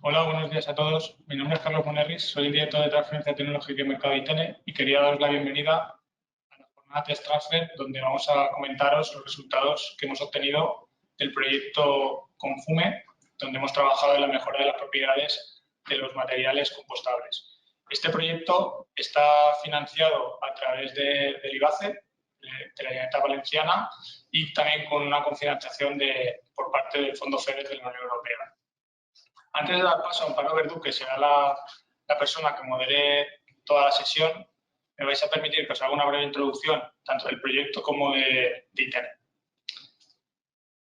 Hola, buenos días a todos. Mi nombre es Carlos Monerris, soy el director de Transferencia Tecnológica y Mercado de ITENE y quería daros la bienvenida a la jornada Test Transfer, donde vamos a comentaros los resultados que hemos obtenido del proyecto Confume, donde hemos trabajado en la mejora de las propiedades de los materiales compostables. Este proyecto está financiado a través del IBACE, de la Generalitat Valenciana, y también con una cofinanciación por parte del Fondo FEDER de la Unión Europea. Antes de dar paso a Amparo Verdú, que será la persona que modere toda la sesión, me vais a permitir que os haga una breve introducción tanto del proyecto como de ITENE.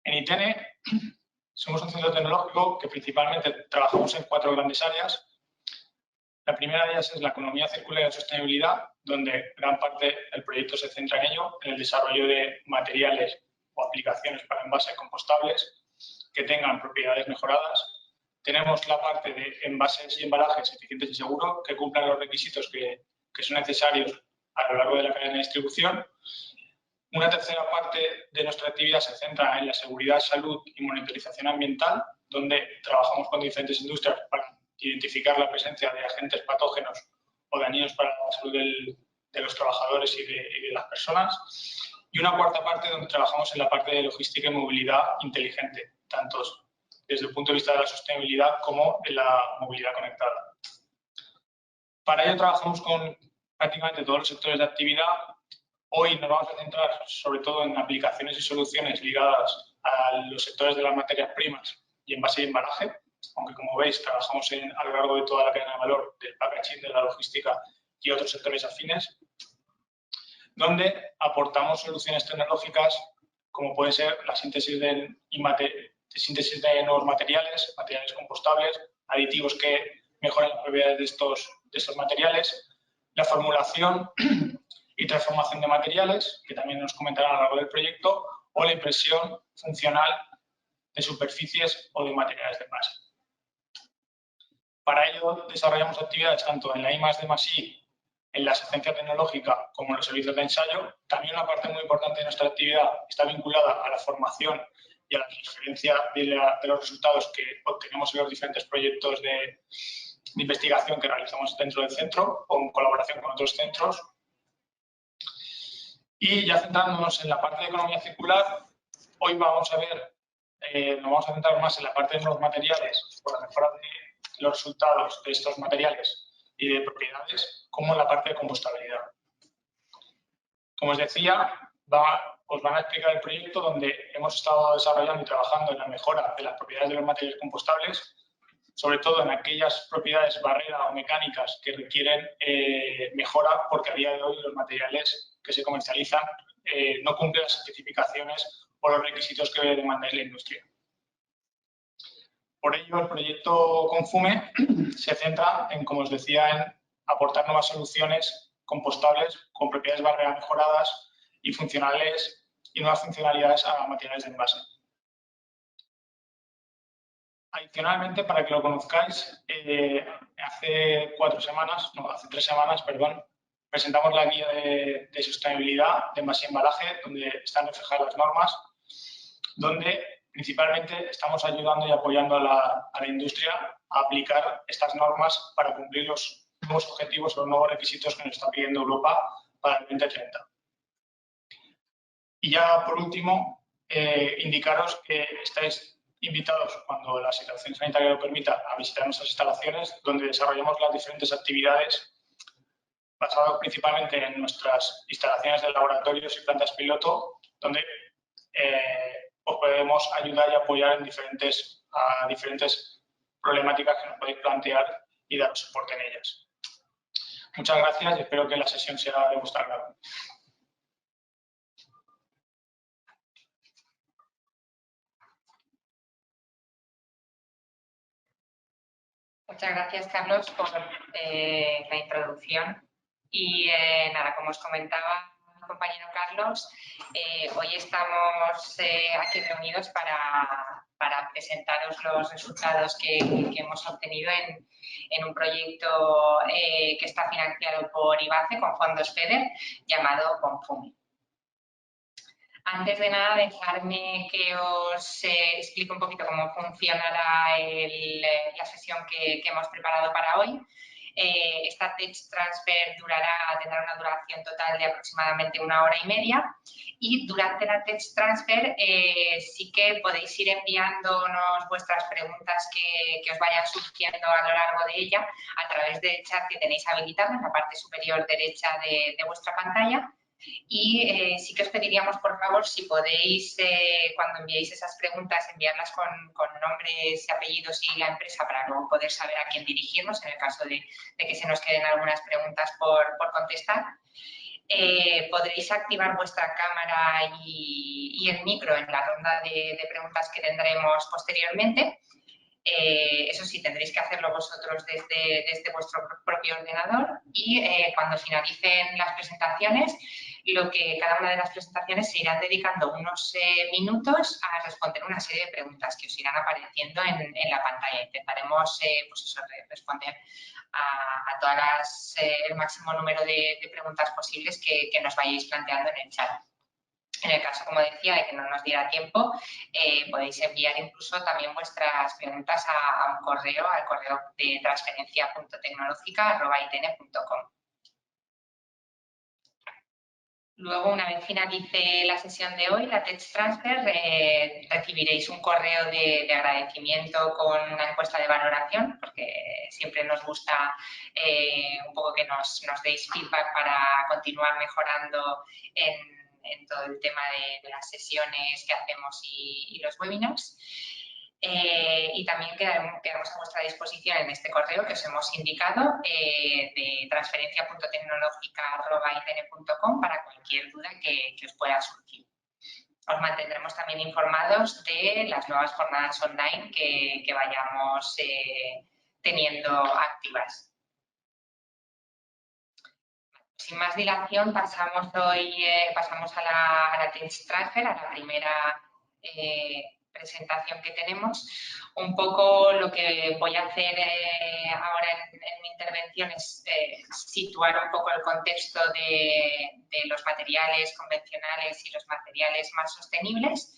En ITENE somos un centro tecnológico que principalmente trabajamos en 4 grandes áreas. La primera de ellas es la economía circular y la sostenibilidad, donde gran parte del proyecto se centra en ello, en el desarrollo de materiales o aplicaciones para envases compostables que tengan propiedades mejoradas. Tenemos la parte de envases y embalajes eficientes y seguros que cumplan los requisitos que son necesarios a lo largo de la cadena de distribución. Una tercera parte de nuestra actividad se centra en la seguridad, salud y monitorización ambiental, donde trabajamos con diferentes industrias para identificar la presencia de agentes patógenos o dañinos para la salud de los trabajadores y de las personas. Y una cuarta parte donde trabajamos en la parte de logística y movilidad inteligente, tanto desde el punto de vista de la sostenibilidad como en la movilidad conectada. Para ello trabajamos con prácticamente todos los sectores de actividad. Hoy nos vamos a centrar sobre todo en aplicaciones y soluciones ligadas a los sectores de las materias primas y envase y embalaje, aunque como veis trabajamos a lo largo de toda la cadena de valor del packaging, de la logística y otros sectores afines, donde aportamos soluciones tecnológicas como puede ser la síntesis de nuevos materiales compostables, aditivos que mejoran las propiedades de estos materiales, la formulación y transformación de materiales, que también nos comentarán a lo largo del proyecto, o la impresión funcional de superficies o de materiales de envase. Para ello desarrollamos actividades tanto en la I+D+I, en la asistencia tecnológica, como en los servicios de ensayo. También una parte muy importante de nuestra actividad está vinculada a la formación y a la transferencia de los resultados que obtenemos en los diferentes proyectos de investigación que realizamos dentro del centro o en colaboración con otros centros. Y ya centrándonos en la parte de economía circular, hoy vamos a ver, nos vamos a centrar más en la parte de nuevos materiales, por la mejora de los resultados de estos materiales y de propiedades, como en la parte de compostabilidad. Como os decía, os van a explicar el proyecto donde hemos estado desarrollando y trabajando en la mejora de las propiedades de los materiales compostables, sobre todo en aquellas propiedades barrera o mecánicas que requieren mejora, porque a día de hoy los materiales que se comercializan no cumplen las especificaciones o los requisitos que demanda la industria. Por ello, el proyecto Confume se centra en, como os decía, en aportar nuevas soluciones compostables con propiedades barrera mejoradas y funcionales y nuevas funcionalidades a materiales de envase. Adicionalmente, para que lo conozcáis, hace 3 semanas, presentamos la guía de sostenibilidad de envase y embalaje, donde están reflejadas las normas, donde principalmente estamos ayudando y apoyando a la industria a aplicar estas normas para cumplir los nuevos objetivos o los nuevos requisitos que nos está pidiendo Europa para el 2030. Y ya por último, indicaros que estáis invitados, cuando la situación sanitaria lo permita, a visitar nuestras instalaciones, donde desarrollamos las diferentes actividades basadas principalmente en nuestras instalaciones de laboratorios y plantas piloto, donde os podemos ayudar y apoyar en diferentes problemáticas que nos podéis plantear y daros soporte en ellas. Muchas gracias y espero que la sesión sea de vuestro agrado. Muchas gracias, Carlos, por la introducción. Y nada, como os comentaba mi compañero Carlos, hoy estamos aquí reunidos para presentaros los resultados que hemos obtenido en un proyecto que está financiado por IBACE con fondos FEDER llamado Confume. Antes de nada, dejarme que os explique un poquito cómo funcionará la sesión que hemos preparado para hoy. Esta Tech Transfer tendrá una duración total de aproximadamente 1 hora y media y durante la Tech Transfer sí que podéis ir enviándonos vuestras preguntas que os vayan surgiendo a lo largo de ella a través del chat que tenéis habilitado en la parte superior derecha de vuestra pantalla. Y sí que os pediríamos, por favor, si podéis, cuando enviéis esas preguntas, enviarlas con nombres, apellidos y la empresa para luego poder saber a quién dirigirnos en el caso de que se nos queden algunas preguntas por contestar. Podréis activar vuestra cámara y el micro en la ronda de preguntas que tendremos posteriormente. Eso sí, tendréis que hacerlo vosotros desde vuestro propio ordenador y cuando finalicen las presentaciones, cada una de las presentaciones se irán dedicando unos minutos a responder una serie de preguntas que os irán apareciendo en la pantalla. Intentaremos responder a todas el máximo número de preguntas posibles que nos vayáis planteando en el chat. En el caso, como decía, de que no nos diera tiempo, podéis enviar incluso también vuestras preguntas al correo de transferencia.tecnológica@itn.com. Luego, una vez finalice la sesión de hoy, la Tech Transfer, recibiréis un correo de agradecimiento con una encuesta de valoración, porque siempre nos gusta un poco que nos deis feedback para continuar mejorando en todo el tema de las sesiones que hacemos y los webinars. Y también quedamos a vuestra disposición en este correo que os hemos indicado de transferencia.tecnológica@itn.com para cualquier duda que os pueda surgir. Os mantendremos también informados de las nuevas jornadas online que vayamos teniendo activas. Sin más dilación, pasamos a la Tech Transfer, a la primera presentación que tenemos. Un poco lo que voy a hacer ahora en mi intervención es situar un poco el contexto de los materiales convencionales y los materiales más sostenibles.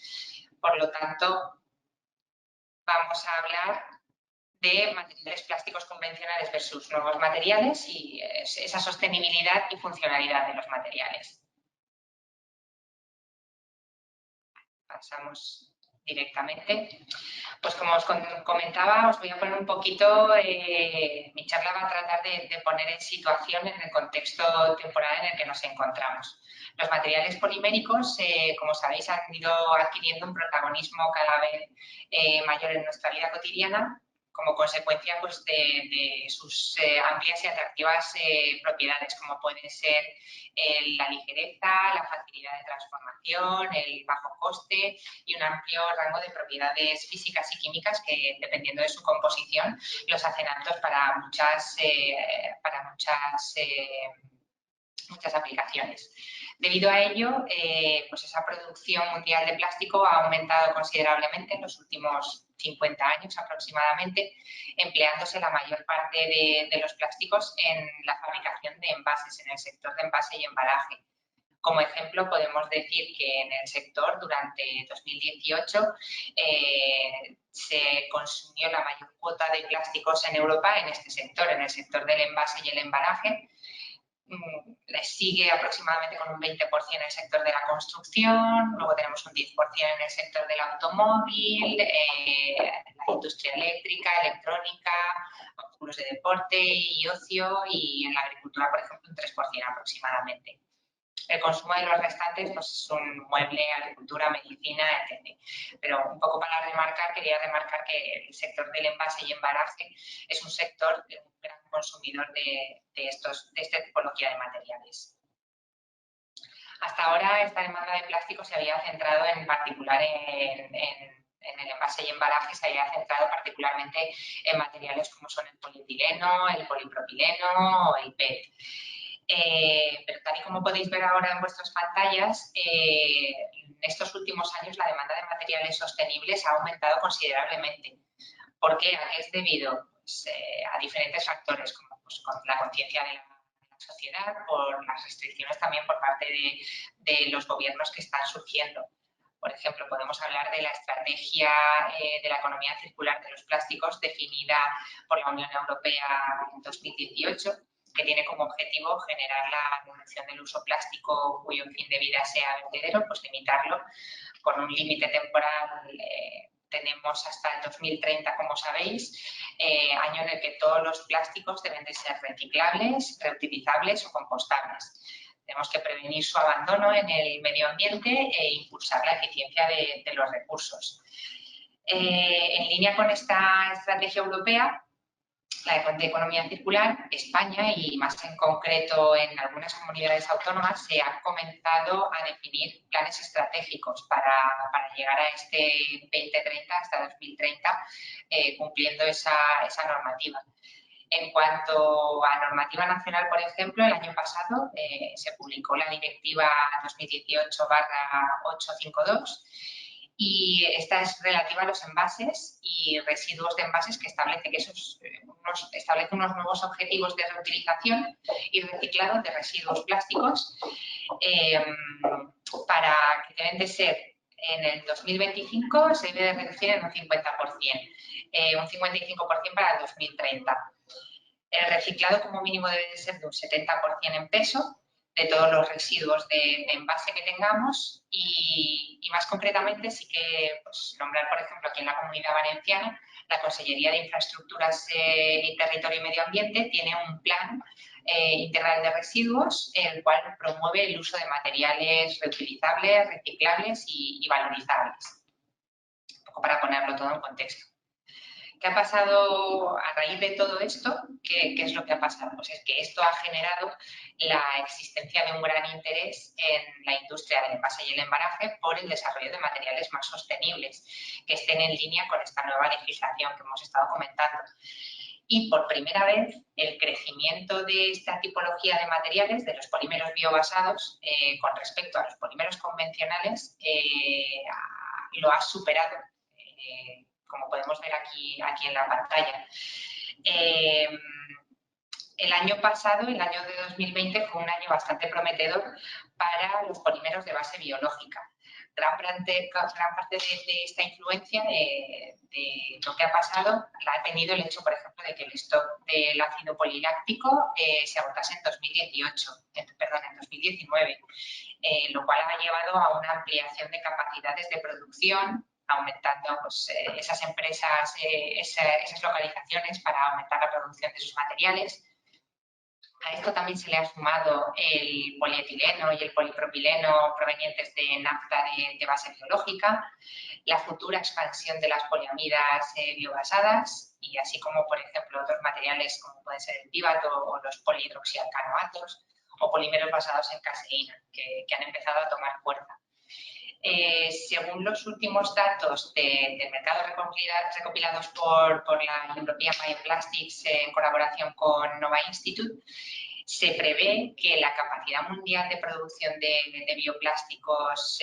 Por lo tanto, vamos a hablar de materiales plásticos convencionales versus nuevos materiales y esa sostenibilidad y funcionalidad de los materiales. Pasamos directamente. Pues como os comentaba, os voy a poner un poquito, mi charla va a tratar de poner en situación en el contexto temporal en el que nos encontramos. Los materiales poliméricos, como sabéis, han ido adquiriendo un protagonismo cada vez mayor en nuestra vida cotidiana como consecuencia pues, de sus amplias y atractivas propiedades, como pueden ser la ligereza, la facilidad de transformación, el bajo coste y un amplio rango de propiedades físicas y químicas que, dependiendo de su composición, los hacen aptos para muchas aplicaciones. Debido a ello, pues esa producción mundial de plástico ha aumentado considerablemente en los últimos 50 años aproximadamente, empleándose la mayor parte de los plásticos en la fabricación de envases, en el sector de envase y embalaje. Como ejemplo, podemos decir que en el sector, durante 2018, se consumió la mayor cuota de plásticos en Europa en este sector, en el sector del envase y el embalaje. Le sigue aproximadamente con un 20% en el sector de la construcción, luego tenemos un 10% en el sector del automóvil, la industria eléctrica, electrónica, artículos de deporte y ocio, y en la agricultura, por ejemplo, un 3% aproximadamente. El consumo de los restantes pues, es un mueble, agricultura, medicina, etc. Pero un poco quería remarcar que el sector del envase y embalaje es un sector de un gran consumidor de esta tipología de materiales. Hasta ahora esta demanda de plástico se había centrado en particular en el envase y embalaje, se había centrado particularmente en materiales como son el polietileno, el polipropileno o el PET. Pero tal y como podéis ver ahora en vuestras pantallas, en estos últimos años la demanda de materiales sostenibles ha aumentado considerablemente. ¿Por qué? ¿A qué es debido? Pues, a diferentes factores, como pues, con la conciencia de la sociedad, por las restricciones también por parte de los gobiernos que están surgiendo. Por ejemplo, podemos hablar de la estrategia de la economía circular de los plásticos definida por la Unión Europea en 2018, que tiene como objetivo generar la reducción del uso plástico cuyo fin de vida sea vertedero, pues limitarlo con un límite temporal. Tenemos hasta el 2030, como sabéis, año en el que todos los plásticos deben de ser reciclables, reutilizables o compostables. Tenemos que prevenir su abandono en el medio ambiente e impulsar la eficiencia de los recursos. En línea con esta estrategia europea, la de economía circular, España y más en concreto en algunas comunidades autónomas se han comenzado a definir planes estratégicos para llegar a este 2030 hasta 2030 cumpliendo esa normativa. En cuanto a normativa nacional, por ejemplo, el año pasado se publicó la Directiva 2018/852 y esta es relativa a los envases y residuos de envases que establece establece unos nuevos objetivos de reutilización y reciclado de residuos plásticos para que deben de ser en el 2025 se debe reducir en un 50%, un 55% para el 2030. El reciclado como mínimo debe de ser de un 70% en peso de todos los residuos de envase que tengamos y más concretamente sí que nombrar, por ejemplo, aquí en la Comunidad Valenciana, la Consellería de Infraestructuras y Territorio y Medio Ambiente tiene un plan integral de residuos, el cual promueve el uso de materiales reutilizables, reciclables y valorizables. Un poco para ponerlo todo en contexto. ¿Qué ha pasado a raíz de todo esto? ¿Qué es lo que ha pasado? Pues es que esto ha generado la existencia de un gran interés en la industria del envase y el embalaje por el desarrollo de materiales más sostenibles que estén en línea con esta nueva legislación que hemos estado comentando. Y por primera vez el crecimiento de esta tipología de materiales, de los polímeros biobasados, con respecto a los polímeros convencionales, lo ha superado. Como podemos ver aquí en la pantalla. El año pasado, el año de 2020, fue un año bastante prometedor para los polímeros de base biológica. Gran parte de esta influencia de lo que ha pasado la ha tenido el hecho, por ejemplo, de que el stock del ácido poliláctico se agotase en 2019, lo cual ha llevado a una ampliación de capacidades de producción, aumentando pues, esas empresas, esas localizaciones para aumentar la producción de sus materiales. A esto también se le ha sumado el polietileno y el polipropileno provenientes de nafta de base biológica, la futura expansión de las poliamidas biobasadas y así como, por ejemplo, otros materiales como pueden ser el tíbato o los polihidroxialcanoatos o polímeros basados en caseína que han empezado a tomar fuerza. Según los últimos datos del mercado recopilados por la European Bioplastics en colaboración con Nova Institute, se prevé que la capacidad mundial de producción de bioplásticos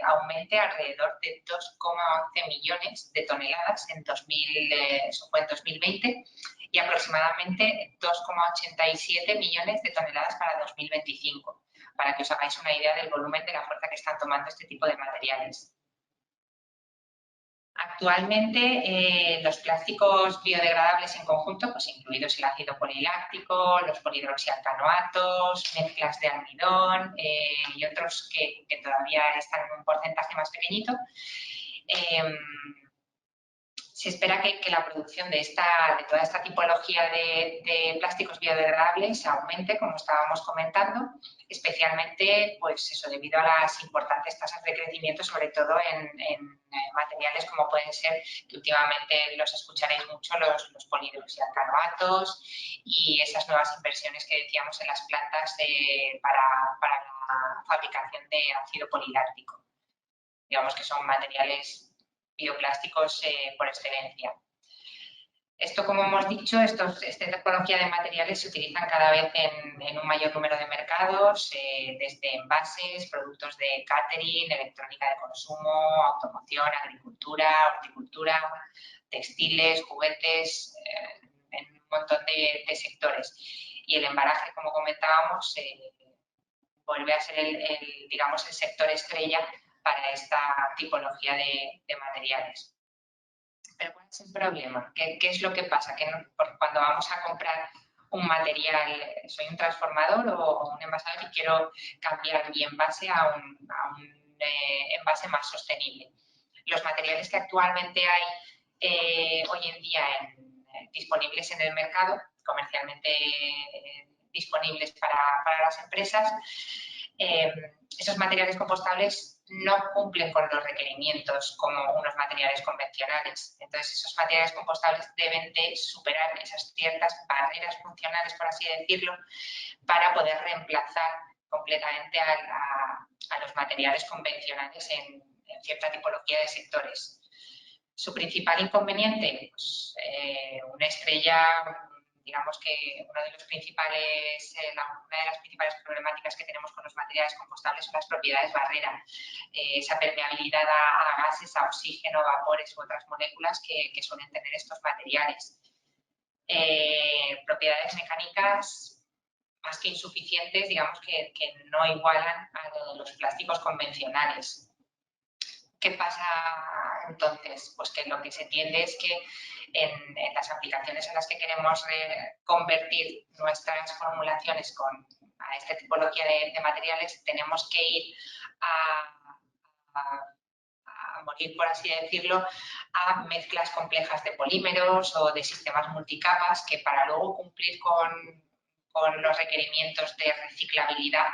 aumente alrededor de 2,11 millones de toneladas eso fue en 2020 y aproximadamente 2,87 millones de toneladas para 2025. Para que os hagáis una idea del volumen de la fuerza que están tomando este tipo de materiales. Actualmente, los plásticos biodegradables en conjunto, pues incluidos el ácido poliláctico, los polihidroxialcanoatos, mezclas de almidón y otros que todavía están en un porcentaje más pequeñito, se espera que la producción de toda esta tipología de plásticos biodegradables aumente, como estábamos comentando, especialmente pues eso, debido a las importantes tasas de crecimiento, sobre todo en materiales como pueden ser, que últimamente los escucharéis mucho, los polihidroxialcanoatos y esas nuevas inversiones que decíamos en las plantas para la fabricación de ácido poliláctico. Digamos que son materiales bioplásticos por excelencia. Esto, como hemos dicho, esta tipología de materiales se utilizan cada vez en un mayor número de mercados, desde envases, productos de catering, electrónica de consumo, automoción, agricultura, horticultura, textiles, juguetes, en un montón de sectores. y el embalaje, como comentábamos, vuelve a ser digamos, el sector estrella para esta tipología de materiales. Pero ¿cuál es el problema? ¿Qué es lo que pasa? Que porque cuando vamos a comprar un material, soy un transformador o un envasador y quiero cambiar mi envase a un envase más sostenible. Los materiales que actualmente hay hoy en día disponibles en el mercado, comercialmente disponibles para las empresas, esos materiales compostables no cumplen con los requerimientos como unos materiales convencionales. Entonces, esos materiales compostables deben de superar esas ciertas barreras funcionales, por así decirlo, para poder reemplazar completamente a los materiales convencionales en cierta tipología de sectores. Su principal inconveniente, pues, una estrella, digamos que una de las principales problemáticas que tenemos con los materiales compostables son las propiedades barrera, esa permeabilidad a gases, a oxígeno, vapores u otras moléculas que suelen tener estos materiales. Propiedades mecánicas más que insuficientes, digamos que no igualan a los plásticos convencionales. ¿Qué pasa entonces? Pues que lo que se tiende es que en las aplicaciones en las que queremos convertir nuestras formulaciones a esta tipología de materiales, tenemos que ir a morir, por así decirlo, a mezclas complejas de polímeros o de sistemas multicapas que para luego cumplir con los requerimientos de reciclabilidad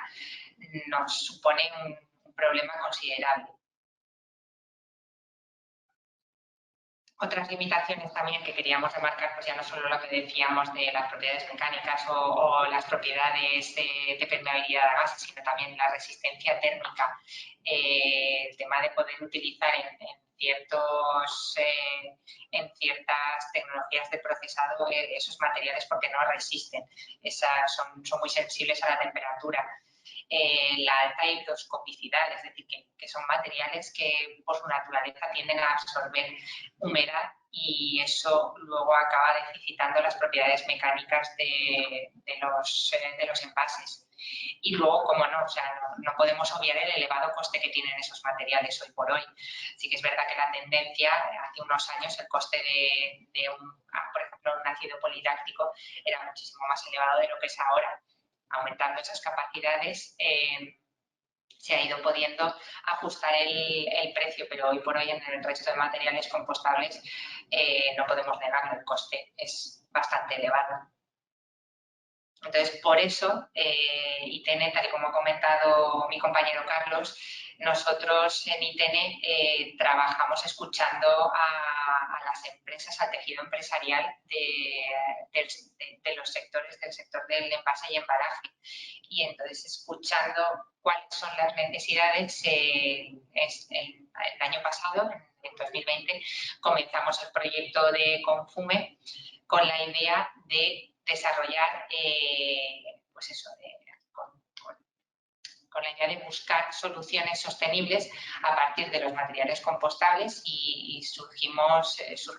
nos supone un problema considerable. Otras limitaciones también que queríamos remarcar, pues ya no solo lo que decíamos de las propiedades mecánicas o las propiedades de permeabilidad a gases, sino también la resistencia térmica, el tema de poder utilizar en ciertas tecnologías de procesado esos materiales porque no resisten, son muy sensibles a la temperatura. La alta higroscopicidad, es decir, que son materiales que por su naturaleza tienden a absorber humedad y eso luego acaba deficitando las propiedades mecánicas de los envases. Y luego, como no, o sea, no podemos obviar el elevado coste que tienen esos materiales hoy por hoy. Sí que es verdad que la tendencia, hace unos años, el coste por ejemplo, un ácido poliláctico era muchísimo más elevado de lo que es ahora. Aumentando esas capacidades, se ha ido pudiendo ajustar el precio, pero hoy por hoy en el resto de materiales compostables no podemos negarlo, el coste es bastante elevado. Entonces, por eso, ITN, tal y como ha comentado mi compañero Carlos, nosotros en ITN trabajamos escuchando a las empresas, al tejido empresarial de los sectores, del sector del envase y embalaje. Y entonces, escuchando cuáles son las necesidades, el año pasado, en 2020, comenzamos el proyecto de Confume con la idea de desarrollar, pues eso, con la idea de buscar soluciones sostenibles a partir de los materiales compostables y surge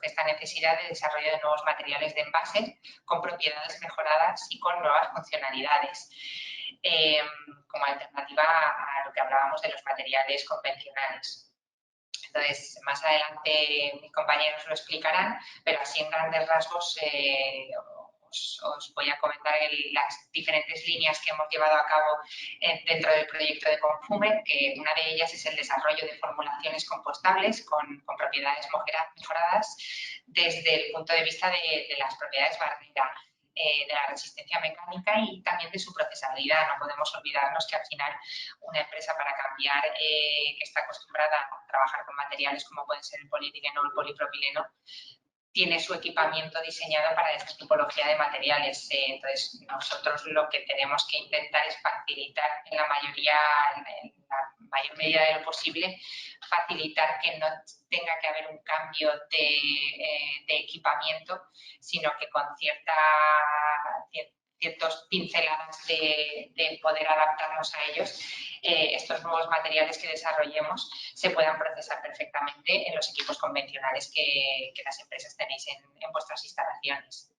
esta necesidad de desarrollo de nuevos materiales de envase con propiedades mejoradas y con nuevas funcionalidades, como alternativa a lo que hablábamos de los materiales convencionales. Entonces, más adelante mis compañeros lo explicarán, pero así en grandes rasgos os voy a comentar las diferentes líneas que hemos llevado a cabo dentro del proyecto de Confume, que una de ellas es el desarrollo de formulaciones compostables con propiedades mejoradas desde el punto de vista de las propiedades barrera, de la resistencia mecánica y también de su procesabilidad. No podemos olvidarnos que al final una empresa para cambiar, que está acostumbrada a trabajar con materiales como pueden ser el polietileno o el polipropileno, tiene su equipamiento diseñado para esta tipología de materiales. Entonces, nosotros lo que tenemos que intentar es facilitar en la mayor medida de lo posible, facilitar que no tenga que haber un cambio de equipamiento, sino que con ciertas pinceladas de poder adaptarnos a ellos, estos nuevos materiales que desarrollemos se puedan procesar perfectamente en los equipos convencionales que las empresas tenéis en vuestras instalaciones.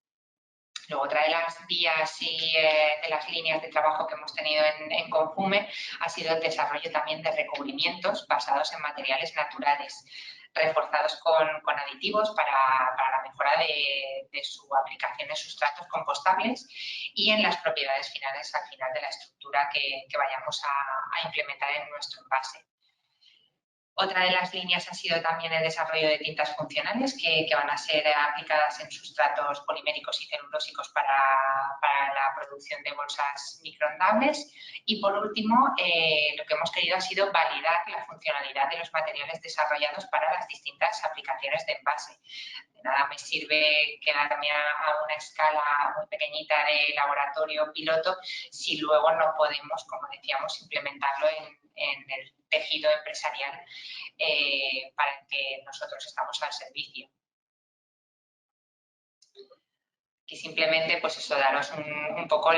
Luego, otra de las vías y de las líneas de trabajo que hemos tenido en Confume ha sido el desarrollo también de recubrimientos basados en materiales naturales, reforzados con aditivos para la mejora de su aplicación en sustratos compostables y en las propiedades finales al final de la estructura que vayamos a implementar en nuestro envase. Otra de las líneas ha sido también el desarrollo de tintas funcionales que van a ser aplicadas en sustratos poliméricos y celulósicos para la producción de bolsas microondables. Y por último, lo que hemos querido ha sido validar la funcionalidad de los materiales desarrollados para las distintas aplicaciones de envase. De nada me sirve quedarme a una escala muy pequeñita de laboratorio piloto si luego no podemos, como decíamos, implementarlo en el tejido empresarial para el que nosotros estamos al servicio. Y simplemente, pues eso, daros un poco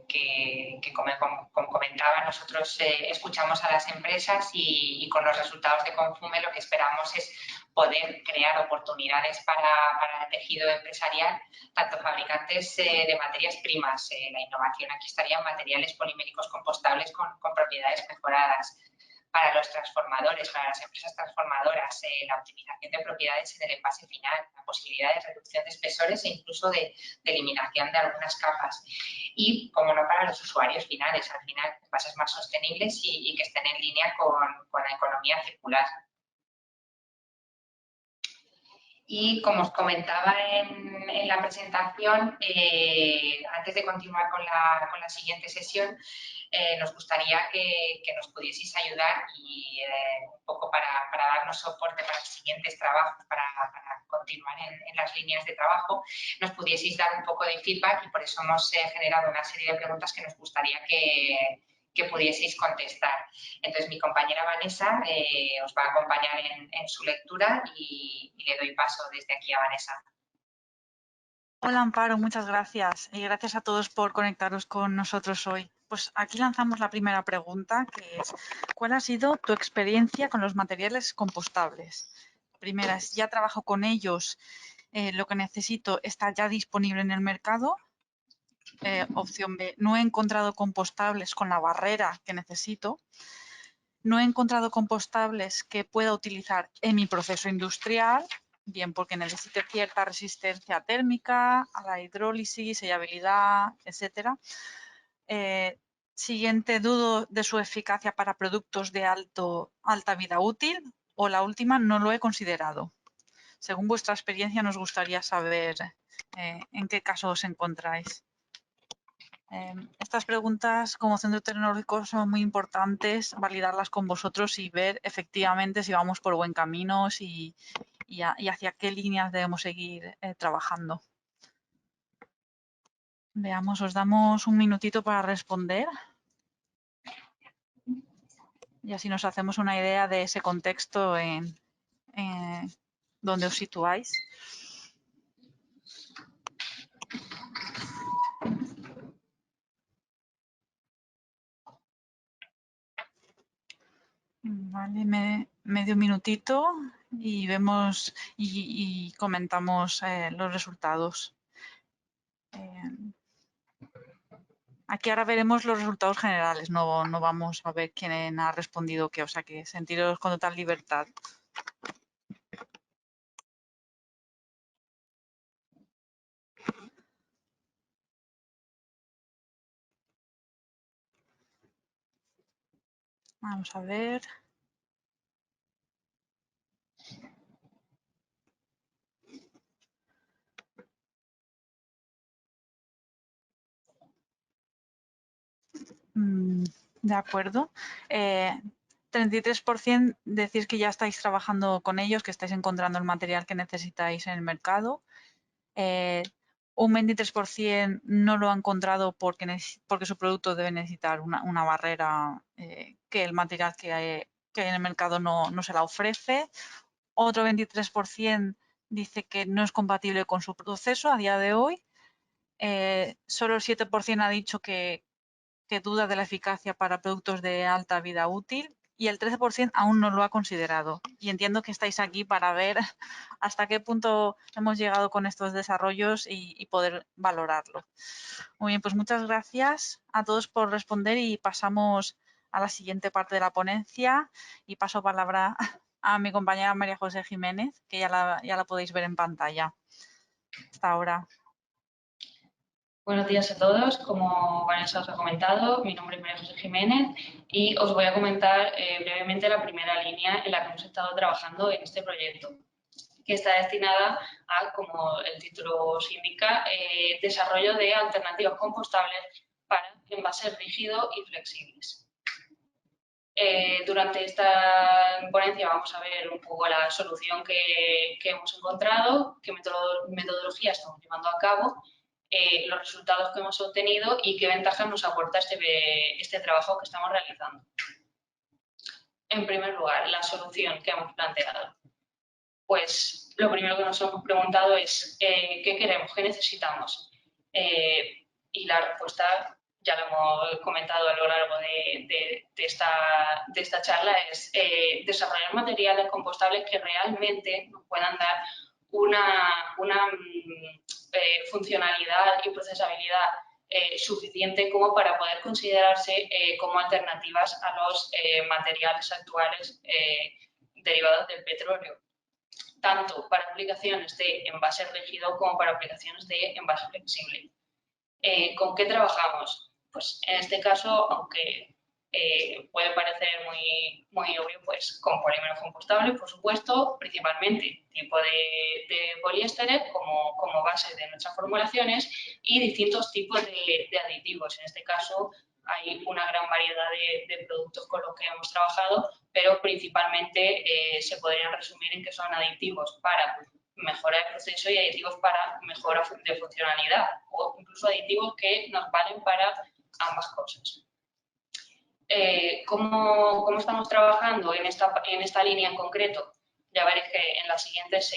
que como comentaba, nosotros escuchamos a las empresas y con los resultados de Confume lo que esperamos es poder crear oportunidades para el tejido empresarial, tanto fabricantes de materias primas, la innovación aquí estaría en materiales poliméricos compostables con propiedades mejoradas, para los transformadores, para las empresas transformadoras, la optimización de propiedades en el envase final, la posibilidad de reducción de espesores e incluso de eliminación de algunas capas. Y, como no, para los usuarios finales, al final, envases más sostenibles y que estén en línea con la economía circular. Y como os comentaba en la presentación, antes de continuar con la siguiente sesión, nos gustaría que nos pudieseis ayudar y un poco para darnos soporte para los siguientes trabajos, para continuar en las líneas de trabajo, nos pudieseis dar un poco de feedback y por eso hemos generado una serie de preguntas que nos gustaría que pudieseis contestar. Entonces, mi compañera Vanessa os va a acompañar en su lectura y le doy paso desde aquí a Vanessa. Hola Amparo, muchas gracias y gracias a todos por conectaros con nosotros hoy. Pues aquí lanzamos la primera pregunta, que es ¿cuál ha sido tu experiencia con los materiales compostables? Primera es, ¿ya trabajo con ellos? Lo que necesito está ya disponible en el mercado. Opción B, no he encontrado compostables con la barrera que necesito. No he encontrado compostables que pueda utilizar en mi proceso industrial, bien porque necesite cierta resistencia térmica, a la hidrólisis, sellabilidad, etc. Siguiente, dudo de su eficacia para productos de alta vida útil. O la última, no lo he considerado. Según vuestra experiencia, nos gustaría saber en qué caso os encontráis. Estas preguntas como centro tecnológico son muy importantes, validarlas con vosotros y ver efectivamente si vamos por buen camino y hacia qué líneas debemos seguir trabajando. Veamos, os damos un minutito para responder y así nos hacemos una idea de ese contexto en donde os situáis. Vale, medio minutito y vemos y comentamos los resultados. Aquí ahora veremos los resultados generales, no vamos a ver quién ha respondido qué, o sea que sentiros con total libertad. Vamos a ver. De acuerdo. 33% decís que ya estáis trabajando con ellos, que estáis encontrando el material que necesitáis en el mercado. Un 23% no lo ha encontrado porque su producto debe necesitar una barrera que el material que hay en el mercado no se la ofrece. Otro 23% dice que no es compatible con su proceso a día de hoy. Solo el 7% ha dicho que duda de la eficacia para productos de alta vida útil y el 13% aún no lo ha considerado. Y entiendo que estáis aquí para ver hasta qué punto hemos llegado con estos desarrollos y poder valorarlo. Muy bien, pues muchas gracias a todos por responder y pasamos a la siguiente parte de la ponencia y paso palabra a mi compañera María José Jiménez, que ya la podéis ver en pantalla. Hasta ahora. Buenos días a todos. Como Vanessa os ha comentado, mi nombre es María José Jiménez y os voy a comentar brevemente la primera línea en la que hemos estado trabajando en este proyecto, que está destinada a, como el título os indica, desarrollo de alternativas compostables para envases rígidos y flexibles. Durante esta ponencia vamos a ver un poco la solución que hemos encontrado, qué metodología estamos llevando a cabo, los resultados que hemos obtenido y qué ventajas nos aporta este trabajo que estamos realizando. En primer lugar, la solución que hemos planteado. Pues lo primero que nos hemos preguntado es ¿qué queremos? ¿Qué necesitamos? Y la respuesta, ya lo hemos comentado a lo largo de esta charla, es desarrollar materiales compostables que realmente nos puedan dar una funcionalidad y procesabilidad suficiente como para poder considerarse como alternativas a los materiales actuales derivados del petróleo, tanto para aplicaciones de envase rígido como para aplicaciones de envase flexible. ¿Con qué trabajamos? Pues en este caso, aunque puede parecer muy obvio, pues con polímeros compostables, por supuesto, principalmente tipo de poliésteres como base de nuestras formulaciones y distintos tipos de aditivos. En este caso hay una gran variedad de productos con los que hemos trabajado, pero principalmente se podrían resumir en que son aditivos para mejora de proceso y aditivos para mejora de funcionalidad o incluso aditivos que nos valen para ambas cosas. ¿Cómo estamos trabajando en esta línea en concreto? Ya veréis que en las siguientes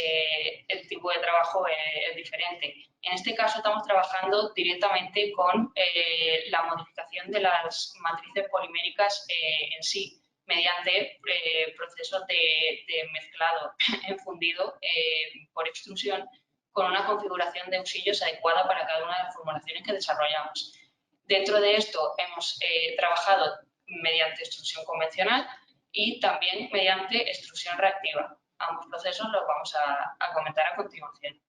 el tipo de trabajo es diferente. En este caso estamos trabajando directamente con la modificación de las matrices poliméricas en sí, mediante procesos de mezclado en fundido por extrusión con una configuración de auxilios adecuada para cada una de las formulaciones que desarrollamos. Dentro de esto hemos trabajado mediante extrusión convencional y también mediante extrusión reactiva. Ambos procesos los vamos a comentar a continuación.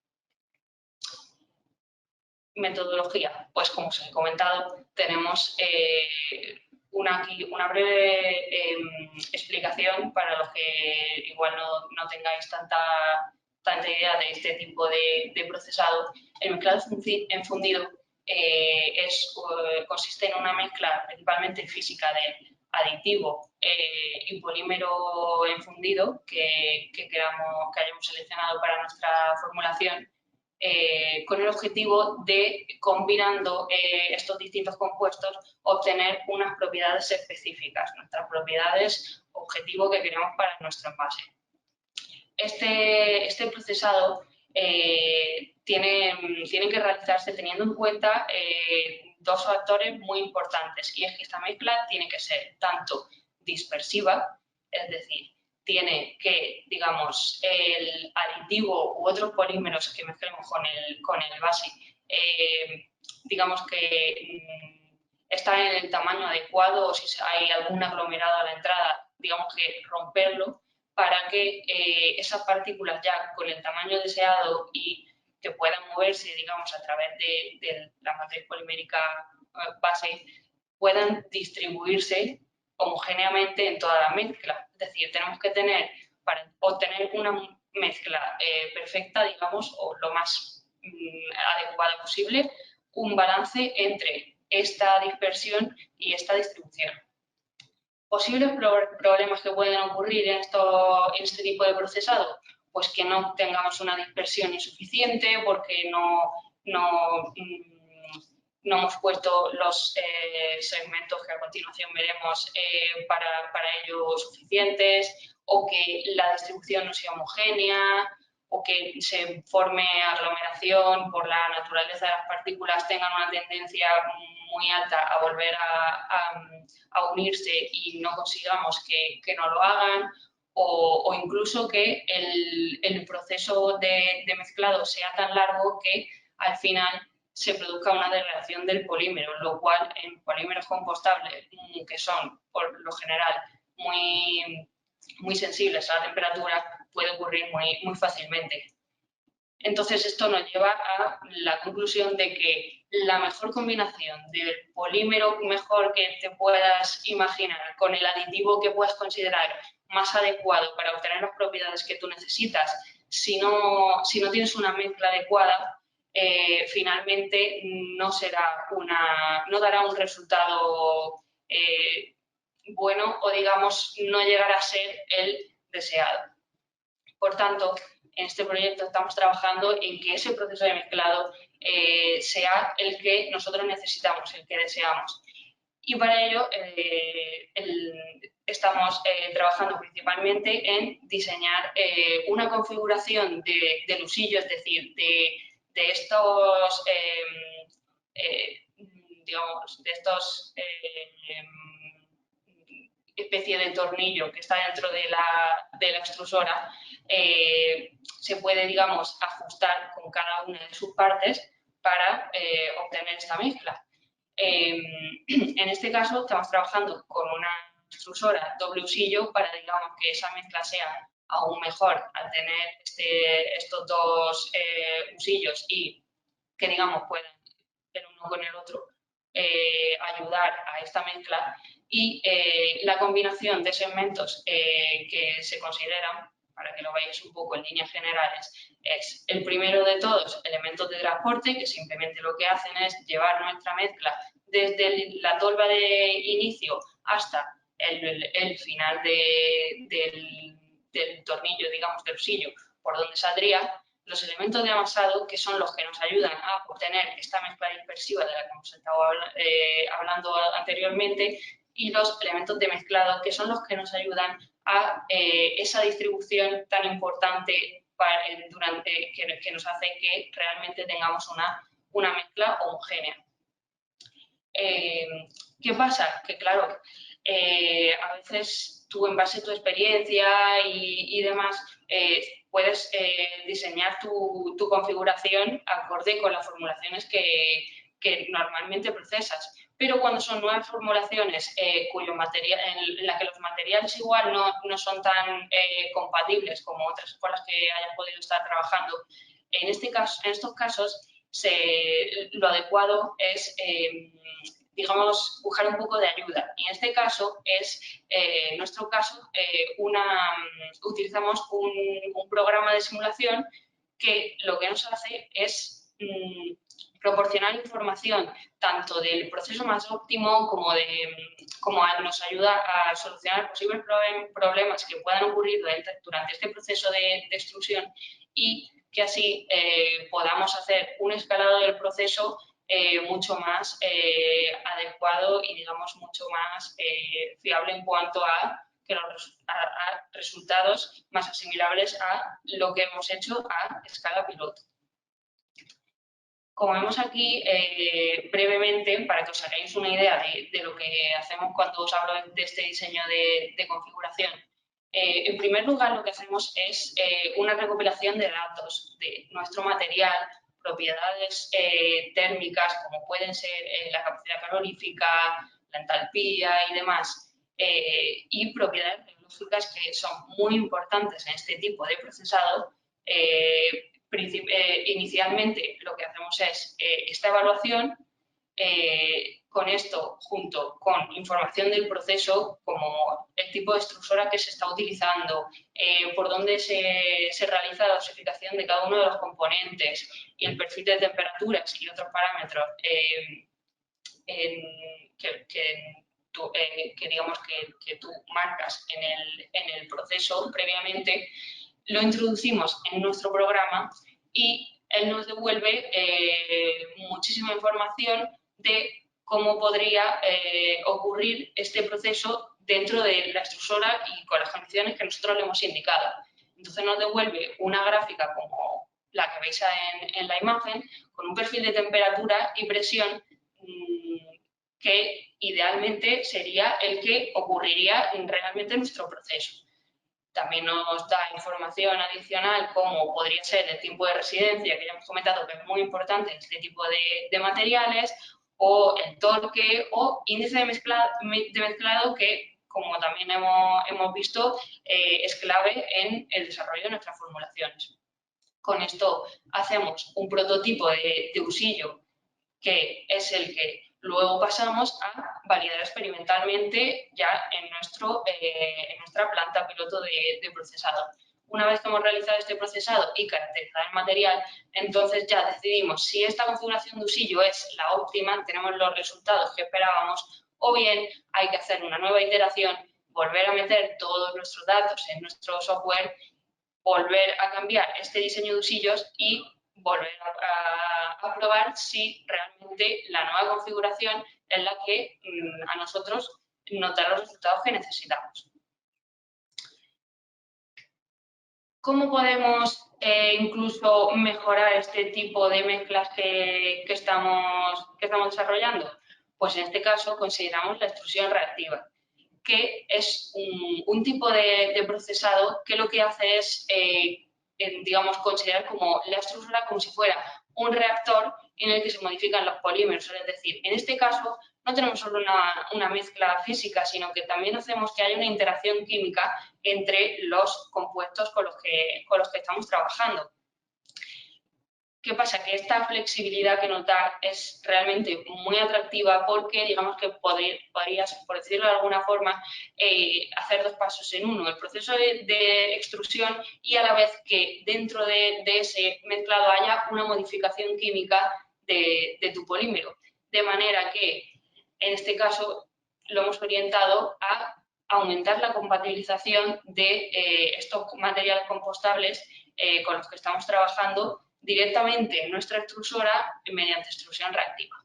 Metodología, pues como os he comentado, tenemos una breve explicación para los que igual no tengáis tanta idea de este tipo de procesado. El mezclado en fundido consiste en una mezcla principalmente física de aditivo y polímero en fundido que hayamos seleccionado para nuestra formulación, con el objetivo de, combinando estos distintos compuestos, obtener unas propiedades específicas, nuestras propiedades objetivo que queremos para nuestro envase. Este procesado tiene que realizarse teniendo en cuenta dos factores muy importantes, y es que esta mezcla tiene que ser tanto dispersiva, es decir, tiene que, digamos, el aditivo u otros polímeros que mezclemos con el base, digamos que está en el tamaño adecuado, o si hay algún aglomerado a la entrada, digamos que romperlo para que esas partículas ya con el tamaño deseado y que puedan moverse, digamos, a través de la matriz polimérica base, puedan distribuirse homogéneamente en toda la mezcla. Es decir, tenemos que tener, para obtener una mezcla perfecta, digamos, o lo más adecuada posible, un balance entre esta dispersión y esta distribución. ¿Posibles problemas que pueden ocurrir en este tipo de procesado? Pues que no tengamos una dispersión insuficiente, porque no hemos puesto los segmentos que a continuación veremos para ello suficientes, o que la distribución no sea homogénea, o que se forme aglomeración por la naturaleza de las partículas, tengan una tendencia muy alta a volver a unirse y no consigamos que no lo hagan, o incluso que el proceso de mezclado sea tan largo que al final se produzca una degradación del polímero, lo cual en polímeros compostables, que son por lo general muy sensibles a la temperatura, puede ocurrir muy fácilmente. Entonces, esto nos lleva a la conclusión de que la mejor combinación del polímero mejor que te puedas imaginar con el aditivo que puedas considerar más adecuado para obtener las propiedades que tú necesitas, si no tienes una mezcla adecuada, finalmente no dará un resultado bueno, o digamos no llegará a ser el deseado. Por tanto, en este proyecto estamos trabajando en que ese proceso de mezclado sea el que nosotros necesitamos, el que deseamos. Y para ello estamos trabajando principalmente en diseñar una configuración de lusillo, es decir, de estos, digamos, de estos especie de tornillo que está dentro de la extrusora, se puede, digamos, ajustar con cada una de sus partes para obtener esta mezcla. En este caso estamos trabajando con una extrusora doble usillo para, digamos, que esa mezcla sea aún mejor al tener estos dos usillos y que, digamos, puedan el uno con el otro ayudar a esta mezcla. Y la combinación de segmentos que se consideran, para que lo veáis un poco en líneas generales, es el primero de todos, elementos de transporte, que simplemente lo que hacen es llevar nuestra mezcla desde la tolva de inicio hasta el final del tornillo, digamos, del usillo, por donde saldría. Los elementos de amasado, que son los que nos ayudan a obtener esta mezcla dispersiva de la que hemos estado hablando anteriormente, y los elementos de mezclado, que son los que nos ayudan a esa distribución tan importante que nos hace que realmente tengamos una mezcla homogénea. ¿Qué pasa? Que claro, a veces tú, en base a tu experiencia y demás, puedes diseñar tu configuración acorde con las formulaciones que normalmente procesas. Pero cuando son nuevas formulaciones en las que los materiales igual no son tan compatibles como otras con las que hayan podido estar trabajando, en estos casos lo adecuado es digamos, buscar un poco de ayuda. Y en este caso en nuestro caso, utilizamos un programa de simulación que lo que nos hace es proporcionar información tanto del proceso más óptimo como nos ayuda a solucionar posibles problemas que puedan ocurrir durante este proceso de extrusión, y que así podamos hacer un escalado del proceso mucho más adecuado y, digamos, mucho más fiable en cuanto a resultados más asimilables a lo que hemos hecho a escala piloto. Como vemos aquí, brevemente, para que os hagáis una idea de lo que hacemos cuando os hablo de este diseño de configuración, en primer lugar lo que hacemos es una recopilación de datos de nuestro material, propiedades térmicas, como pueden ser la capacidad calorífica, la entalpía y demás, y propiedades biológicas que son muy importantes en este tipo de procesado. Inicialmente lo que hacemos es esta evaluación, con esto junto con información del proceso, como el tipo de extrusora que se está utilizando, por dónde se realiza la dosificación de cada uno de los componentes y el perfil de temperaturas y otros parámetros que digamos que tú marcas en el proceso previamente, lo introducimos en nuestro programa y él nos devuelve muchísima información de cómo podría ocurrir este proceso dentro de la extrusora y con las condiciones que nosotros le hemos indicado. Entonces nos devuelve una gráfica como la que veis en la imagen, con un perfil de temperatura y presión que idealmente sería el que ocurriría realmente en nuestro proceso. También nos da información adicional como podría ser el tiempo de residencia, que ya hemos comentado que es muy importante en este tipo de materiales, o el torque o índice de mezclado que, como también hemos visto, es clave en el desarrollo de nuestras formulaciones. Con esto hacemos un prototipo de usillo que es el que luego pasamos a validar experimentalmente ya en nuestra planta piloto de procesado. Una vez que hemos realizado este procesado y caracterizado el material, entonces ya decidimos si esta configuración de usillo es la óptima, tenemos los resultados que esperábamos, o bien hay que hacer una nueva iteración, volver a meter todos nuestros datos en nuestro software, volver a cambiar este diseño de usillos y volver a probar si realmente la nueva configuración es la que a nosotros nos da los resultados que necesitamos. ¿Cómo podemos incluso mejorar este tipo de mezclas que estamos desarrollando? Pues en este caso consideramos la extrusión reactiva, que es un tipo de procesado que lo que hace es, digamos, considerar como la extrusora como si fuera un reactor en el que se modifican los polímeros. Es decir, en este caso no tenemos solo una mezcla física, sino que también hacemos que haya una interacción química entre los compuestos con los que estamos trabajando. ¿Qué pasa? Que esta flexibilidad que nos da es realmente muy atractiva porque, digamos que podrías, por decirlo de alguna forma, hacer dos pasos en uno. El proceso de extrusión y a la vez que dentro de ese mezclado haya una modificación química de tu polímero. De manera que, en este caso, lo hemos orientado a aumentar la compatibilización de estos materiales compostables con los que estamos trabajando directamente en nuestra extrusora mediante extrusión reactiva.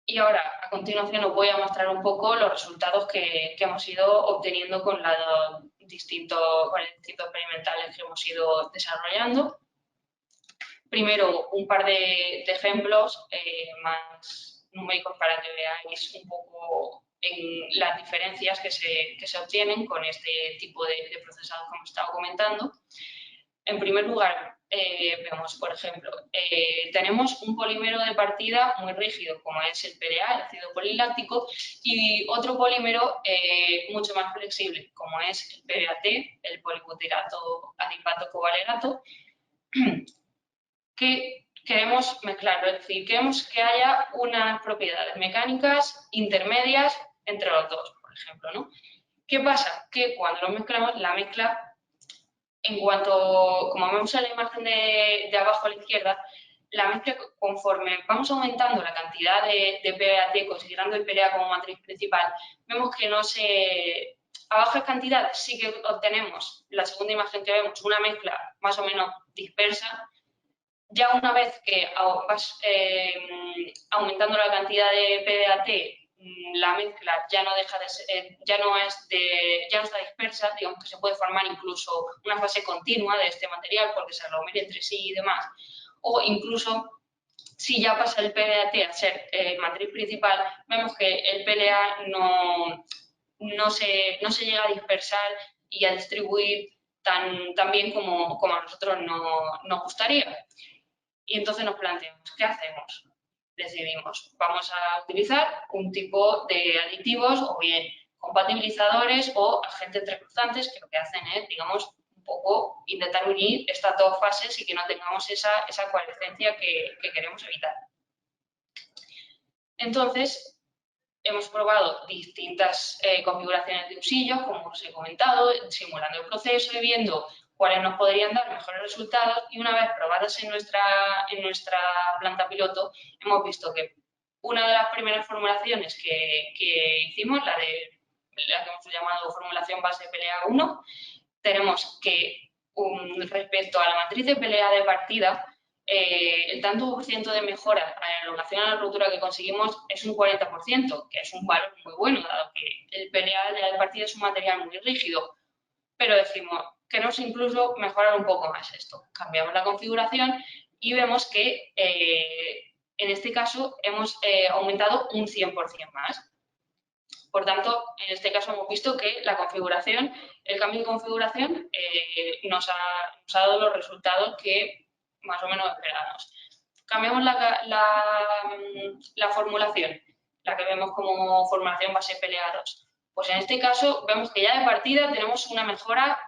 Y ahora, a continuación, os voy a mostrar un poco los resultados que hemos ido obteniendo con los distintos experimentales que hemos ido desarrollando. Primero, un par de ejemplos más numéricos para que veáis un poco en las diferencias que se obtienen con este tipo de procesados que hemos estado comentando. En primer lugar, vemos, por ejemplo, tenemos un polímero de partida muy rígido, como es el PLA, el ácido poliláctico, y otro polímero mucho más flexible, como es el PBAT, el polibutirato adipato covalerato, que queremos mezclarlo, es decir, queremos que haya unas propiedades mecánicas intermedias entre los dos, por ejemplo, ¿no? ¿Qué pasa? Que cuando lo mezclamos, la mezcla, en cuanto, como vemos en la imagen de abajo a la izquierda, la mezcla, conforme vamos aumentando la cantidad de PBAT, considerando el PLA como matriz principal, vemos que a bajas cantidades sí que obtenemos, la segunda imagen que vemos, una mezcla más o menos dispersa. Ya una vez que vas aumentando la cantidad de PBAT, la mezcla ya no deja de ser, ya no está dispersa, digamos que se puede formar incluso una fase continua de este material porque se aglomera entre sí y demás, o incluso si ya pasa el PBAT a ser matriz principal, vemos que el PLA no se llega a dispersar y a distribuir tan bien como a nosotros nos gustaría. Y entonces nos planteamos, ¿qué hacemos? Decidimos, vamos a utilizar un tipo de aditivos o bien compatibilizadores o agentes entrecruzantes que lo que hacen es, digamos, un poco intentar unir estas dos fases y que no tengamos esa coalescencia que queremos evitar. Entonces, hemos probado distintas configuraciones de usillos, como os he comentado, simulando el proceso y viendo cuáles nos podrían dar mejores resultados, y una vez probadas en nuestra planta piloto, hemos visto que una de las primeras formulaciones que hicimos, la que hemos llamado formulación base PLA 1, tenemos que respecto a la matriz de PLA de partida, el tanto por ciento de mejora en relación a la rotura que conseguimos es un 40%, que es un valor muy bueno, dado que el PLA de partida es un material muy rígido. pero decimos, queremos incluso mejorar un poco más esto. Cambiamos la configuración y vemos que en este caso hemos aumentado un 100% más. Por tanto, en este caso hemos visto que la configuración, el cambio de configuración nos ha dado los resultados que más o menos esperábamos. Cambiamos la formulación, la que vemos como formulación base PLA2. Pues en este caso vemos que ya de partida tenemos una mejora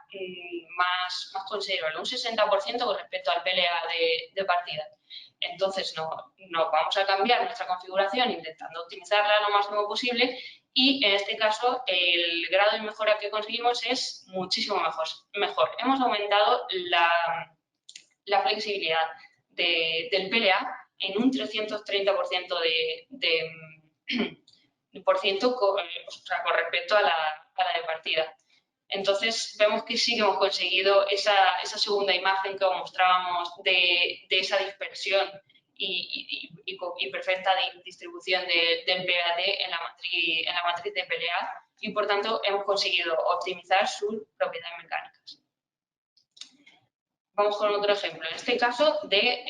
más considerable, un 60% con respecto al PLA de partida. Entonces no vamos a cambiar nuestra configuración intentando optimizarla lo máximo posible y en este caso el grado de mejora que conseguimos es muchísimo mejor. Hemos aumentado la flexibilidad del PLA en un 330% con respecto a la de partida. Entonces, vemos que sí que hemos conseguido esa segunda imagen que os mostrábamos de esa dispersión y perfecta distribución del PAD en la matriz de PLA y, por tanto, hemos conseguido optimizar sus propiedades mecánicas. Vamos con otro ejemplo, en este caso de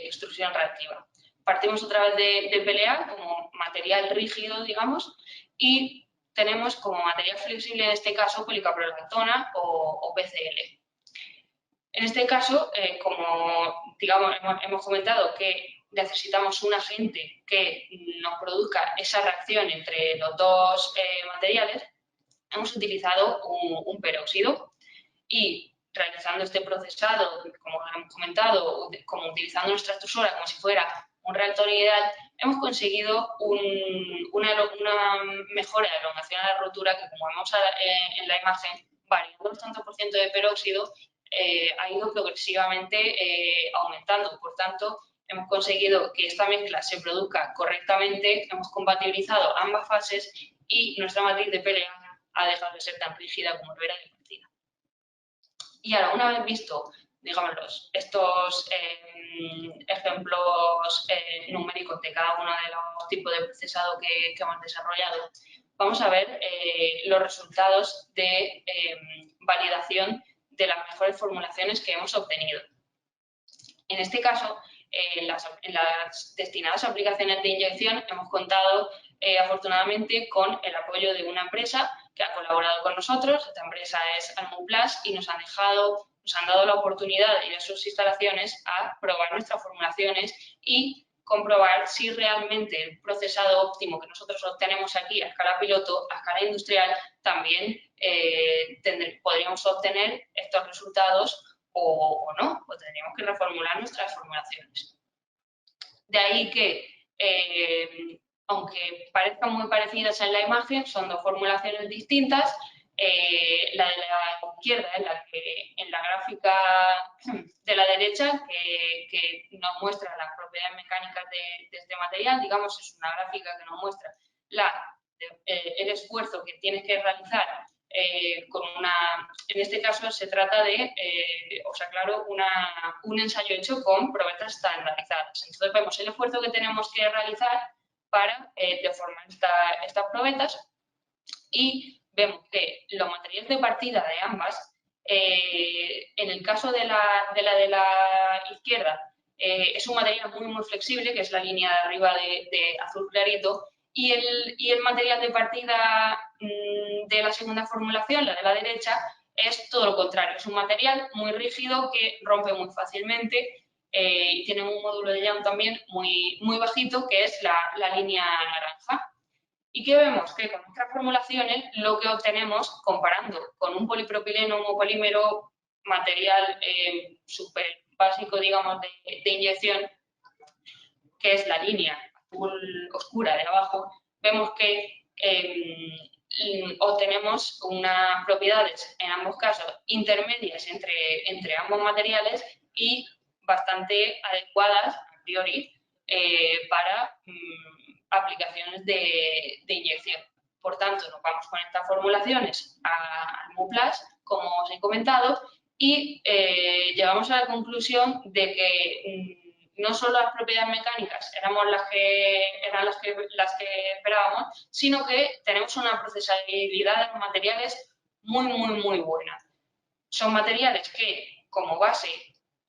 extrusión reactiva. Partimos otra vez de PLA como material rígido, digamos, y tenemos como material flexible en este caso policaprolactona o PCL. En este caso, como digamos, hemos comentado que necesitamos un agente que nos produzca esa reacción entre los dos materiales, hemos utilizado un peróxido y realizando este procesado, como hemos comentado, como utilizando nuestra extrusora como si fuera un reactor ideal, hemos conseguido una mejora de elongación a la rotura que, como vemos en la imagen, variando el tanto por ciento de peróxido, ha ido progresivamente aumentando. Por tanto, hemos conseguido que esta mezcla se produzca correctamente, hemos compatibilizado ambas fases y nuestra matriz de PLA ha dejado de ser tan rígida como lo era de partida. Y ahora, una vez visto, digamos, estos ejemplos numéricos de cada uno de los tipos de procesado que hemos desarrollado, vamos a ver los resultados de validación de las mejores formulaciones que hemos obtenido. En este caso, en las destinadas a aplicaciones de inyección hemos contado afortunadamente con el apoyo de una empresa que ha colaborado con nosotros. Esta empresa es Almuplas y nos han dado la oportunidad de ir a sus instalaciones a probar nuestras formulaciones y comprobar si realmente el procesado óptimo que nosotros obtenemos aquí a escala piloto, a escala industrial, también podríamos obtener estos resultados o no, o tendríamos que reformular nuestras formulaciones. De ahí que, aunque parezcan muy parecidas en la imagen, son dos formulaciones distintas. La de la izquierda es la que en la gráfica de la derecha que nos muestra las propiedades mecánicas de este material. Digamos, es una gráfica que nos muestra el esfuerzo que tienes que realizar en este caso se trata de, os aclaro, un ensayo hecho con probetas estandarizadas. Entonces vemos el esfuerzo que tenemos que realizar para deformar estas probetas y vemos que los materiales de partida de ambas, en el caso de la izquierda, es un material muy flexible, que es la línea de arriba de azul clarito, y el material de partida de la segunda formulación, la de la derecha, es todo lo contrario. Es un material muy rígido que rompe muy fácilmente y tiene un módulo de Young también muy bajito, que es la línea naranja. ¿Y qué vemos? Que con nuestras formulaciones lo que obtenemos, comparando con un polipropileno homopolímero, material súper básico, digamos, de inyección, que es la línea azul oscura de abajo, vemos que obtenemos unas propiedades, en ambos casos, intermedias entre ambos materiales y bastante adecuadas, a priori, para aplicaciones de inyección. Por tanto, nos vamos con estas formulaciones a Almuplas, como os he comentado, y llegamos a la conclusión de que no solo las propiedades mecánicas eran las que esperábamos, sino que tenemos una procesabilidad de los materiales muy buena. Son materiales que, como base,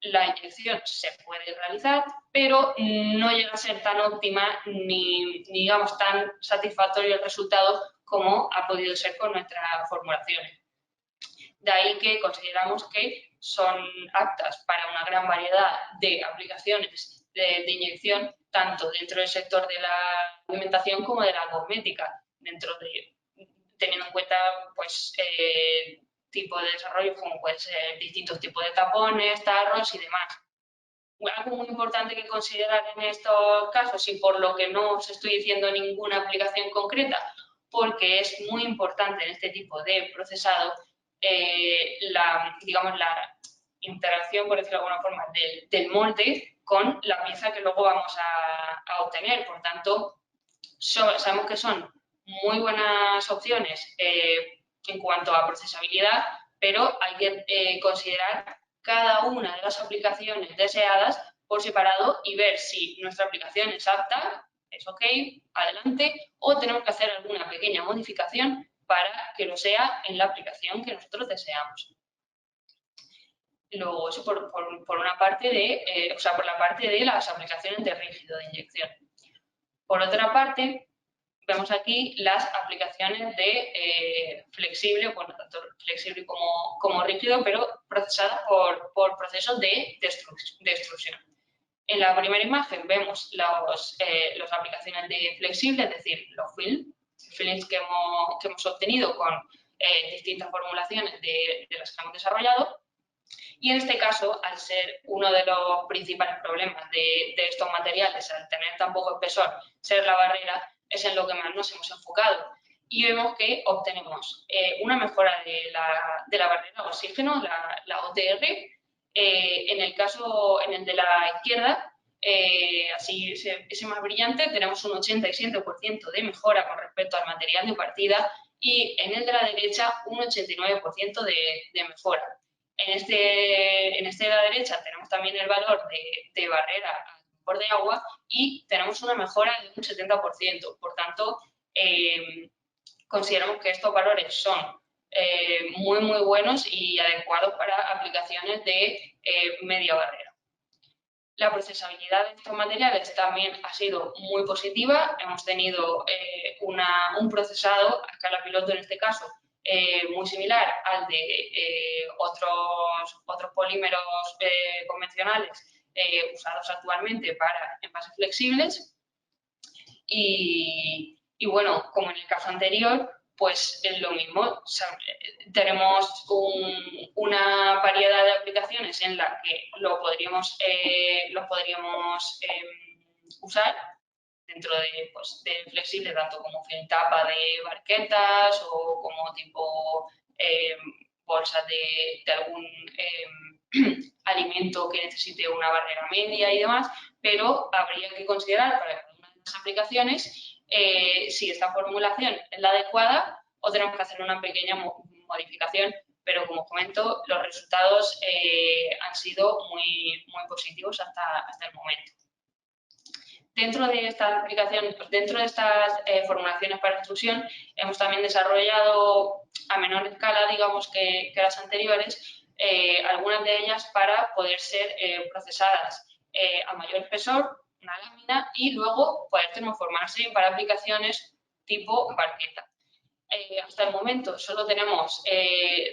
la inyección se puede realizar, pero no llega a ser tan óptima ni digamos, tan satisfactorio el resultado como ha podido ser con nuestras formulaciones. De ahí que consideramos que son aptas para una gran variedad de aplicaciones de inyección, tanto dentro del sector de la alimentación como de la cosmética, teniendo en cuenta pues, tipo de desarrollo como pueden ser distintos tipos de tapones, tarros y demás. Algo muy importante que considerar en estos casos, y por lo que no os estoy diciendo ninguna aplicación concreta, porque es muy importante en este tipo de procesado la interacción, por decirlo de alguna forma, del molde con la pieza que luego vamos a obtener. Por tanto, sabemos que son muy buenas opciones en cuanto a procesabilidad, pero hay que considerar cada una de las aplicaciones deseadas por separado y ver si nuestra aplicación es apta, es ok, adelante, o tenemos que hacer alguna pequeña modificación para que lo sea en la aplicación que nosotros deseamos. Luego, eso por una parte por la parte de las aplicaciones de rígido de inyección. Por otra parte, vemos aquí las aplicaciones de flexible, bueno, tanto flexible como rígido, pero procesadas por procesos de extrusión. En la primera imagen vemos las aplicaciones de flexible, es decir, los films que hemos obtenido con distintas formulaciones de las que hemos desarrollado. Y en este caso, al ser uno de los principales problemas de estos materiales, al tener tan poco espesor, ser la barrera, es en lo que más nos hemos enfocado. Y vemos que obtenemos una mejora de la barrera de oxígeno, la OTR. En el de la izquierda, así ese más brillante, tenemos un 87% de mejora con respecto al material de partida y en el de la derecha un 89% de mejora. En este de la derecha tenemos también el valor de barrera a vapor de agua y tenemos una mejora de un 70%. Por tanto, consideramos que estos valores son muy, muy buenos y adecuados para aplicaciones de media barrera. La procesabilidad de estos materiales también ha sido muy positiva. Hemos tenido un procesado a escala piloto en este caso muy similar al de otros polímeros convencionales usados actualmente para envases flexibles. Y bueno, como en el caso anterior, pues es lo mismo. Tenemos una variedad de aplicaciones en las que los podríamos usar dentro de flexible, tanto como film tapa de barquetas o como tipo bolsas de algún alimento que necesite una barrera media y demás, pero habría que considerar para cada una de las aplicaciones si esta formulación es la adecuada o tenemos que hacer una pequeña modificación, pero como comento, los resultados han sido muy, muy positivos hasta el momento. Dentro de estas formulaciones para extrusión, hemos también desarrollado a menor escala, digamos, que las anteriores, algunas de ellas para poder ser procesadas a mayor espesor, una lámina, y luego poder termoformarse para aplicaciones tipo barqueta. Hasta el momento solo tenemos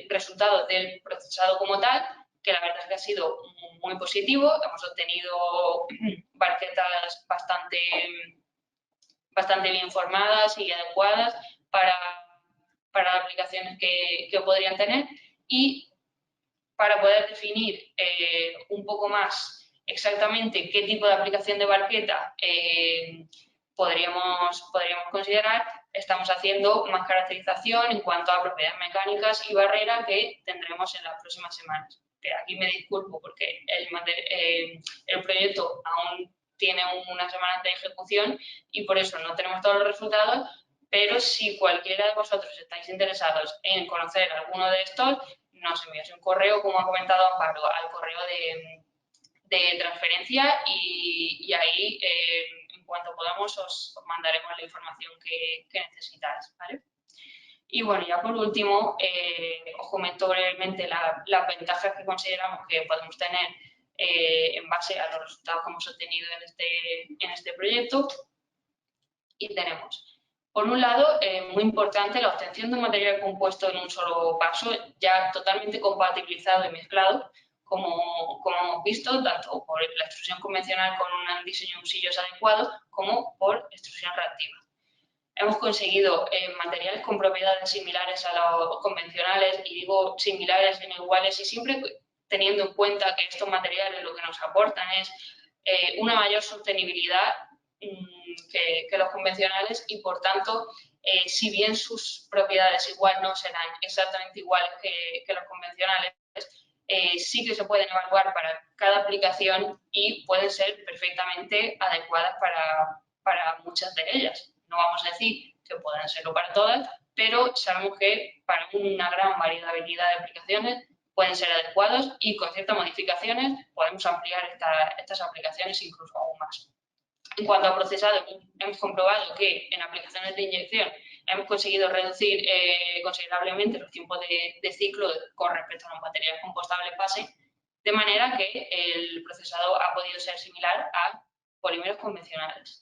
resultados del procesado como tal, que la verdad es que ha sido muy positivo. Hemos obtenido barquetas bastante bien formadas y adecuadas para las aplicaciones que podrían tener, y para poder definir un poco más exactamente qué tipo de aplicación de barqueta podríamos considerar, estamos haciendo más caracterización en cuanto a propiedades mecánicas y barrera que tendremos en las próximas semanas. Aquí me disculpo porque el proyecto aún tiene unas semanas de ejecución y por eso no tenemos todos los resultados, pero si cualquiera de vosotros estáis interesados en conocer alguno de estos, nos enviáis un correo, como ha comentado Amparo, al correo de transferencia y ahí, en cuanto podamos, os mandaremos la información que necesitáis, ¿vale? Y bueno, ya por último, os comento brevemente las ventajas que consideramos que podemos tener en base a los resultados que hemos obtenido en este proyecto. Y tenemos, por un lado, muy importante, la obtención de un material compuesto en un solo paso, ya totalmente compatibilizado y mezclado, como hemos visto, tanto por la extrusión convencional con un diseño de usillos adecuado, como por extrusión reactiva. Hemos conseguido materiales con propiedades similares a los convencionales, y digo similares y no iguales, y siempre teniendo en cuenta que estos materiales lo que nos aportan es una mayor sostenibilidad que los convencionales, y por tanto, si bien sus propiedades igual no serán exactamente iguales que los convencionales, sí que se pueden evaluar para cada aplicación y pueden ser perfectamente adecuadas para muchas de ellas. No vamos a decir que puedan serlo para todas, pero sabemos que para una gran variabilidad de aplicaciones pueden ser adecuados, y con ciertas modificaciones podemos ampliar estas aplicaciones incluso aún más. En cuanto a procesado, hemos comprobado que en aplicaciones de inyección hemos conseguido reducir considerablemente los tiempos de ciclo con respecto a los materiales compostables base, de manera que el procesado ha podido ser similar a polímeros convencionales.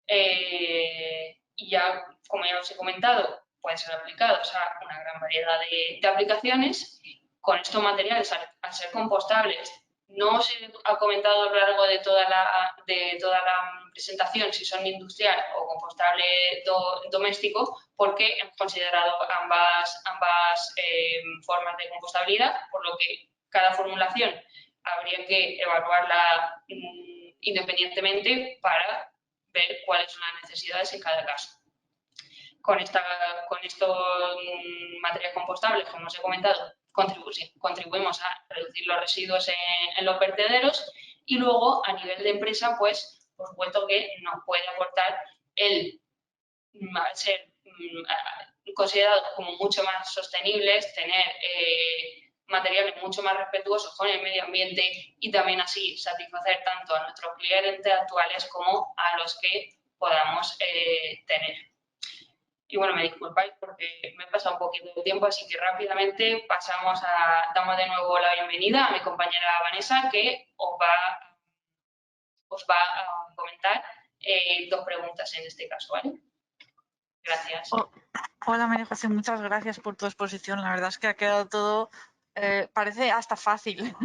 Y ya, como ya os he comentado, pueden ser aplicados a una gran variedad de aplicaciones. Con estos materiales, al ser compostables, no se ha comentado a lo largo de toda la presentación si son industrial o compostable doméstico, porque hemos considerado ambas formas de compostabilidad, por lo que cada formulación habría que evaluarla independientemente para ver cuáles son las necesidades en cada caso. Con estos materiales compostables, como os he comentado, contribuimos a reducir los residuos en los vertederos, y luego a nivel de empresa, pues por supuesto que nos puede aportar el ser considerados como mucho más sostenibles, tener materiales mucho más respetuosos con el medio ambiente, y también así satisfacer tanto a nuestros clientes actuales como a los que podamos tener. Y bueno, me disculpáis porque me he pasado un poquito de tiempo, así que rápidamente damos de nuevo la bienvenida a mi compañera Vanessa, que os va a comentar dos preguntas en este caso, ¿vale? Gracias. Hola María José, muchas gracias por tu exposición. La verdad es que ha quedado todo, parece hasta fácil.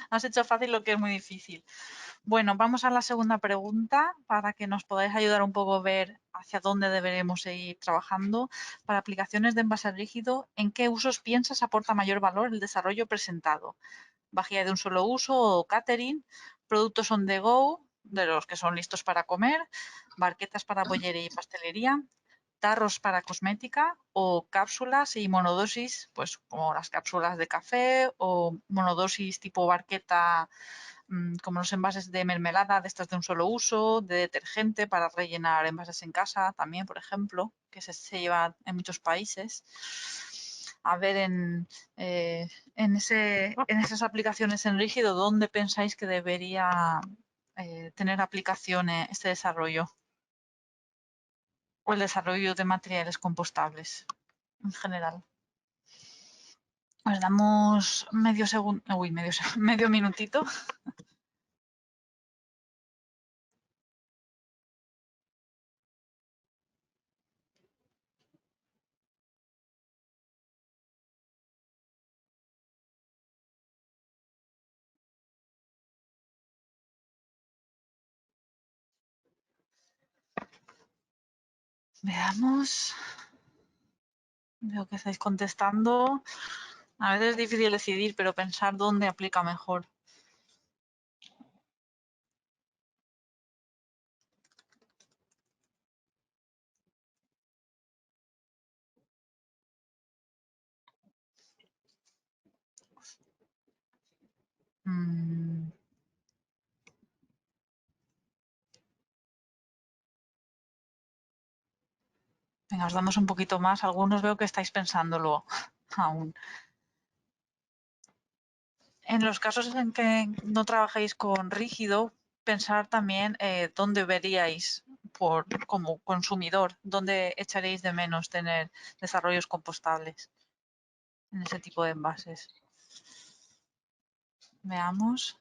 Has hecho fácil lo que es muy difícil. Bueno, vamos a la segunda pregunta para que nos podáis ayudar un poco a ver hacia dónde deberemos seguir trabajando. Para aplicaciones de envase rígido, ¿en qué usos piensas aporta mayor valor el desarrollo presentado? ¿Vajilla de un solo uso o catering? ¿Productos on the go, de los que son listos para comer? ¿Barquetas para bollería y pastelería? ¿Tarros para cosmética o cápsulas y monodosis, pues como las cápsulas de café o monodosis tipo barqueta, como los envases de mermelada de estos de un solo uso, de detergente para rellenar envases en casa también, por ejemplo, que se lleva en muchos países? A ver, en esas aplicaciones en rígido, ¿dónde pensáis que debería tener aplicaciones este desarrollo? O el desarrollo de materiales compostables en general. Os damos medio minutito. Veamos. Veo que estáis contestando. A veces es difícil decidir, pero pensar dónde aplica mejor. Venga, os damos un poquito más. Algunos veo que estáis pensándolo aún. En los casos en que no trabajéis con rígido, pensar también dónde veríais como consumidor, ¿dónde echaréis de menos tener desarrollos compostables en ese tipo de envases? Veamos.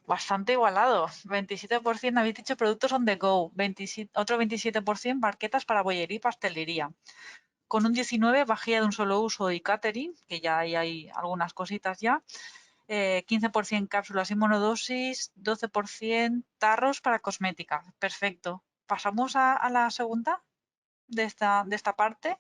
Bastante igualado. 27% habéis dicho productos on the go, otro 27% barquetas para bollería y pastelería. Con un 19% vajilla de un solo uso y catering, que ya hay algunas cositas ya. 15% cápsulas y monodosis, 12% tarros para cosmética. Perfecto. Pasamos a la segunda de esta parte,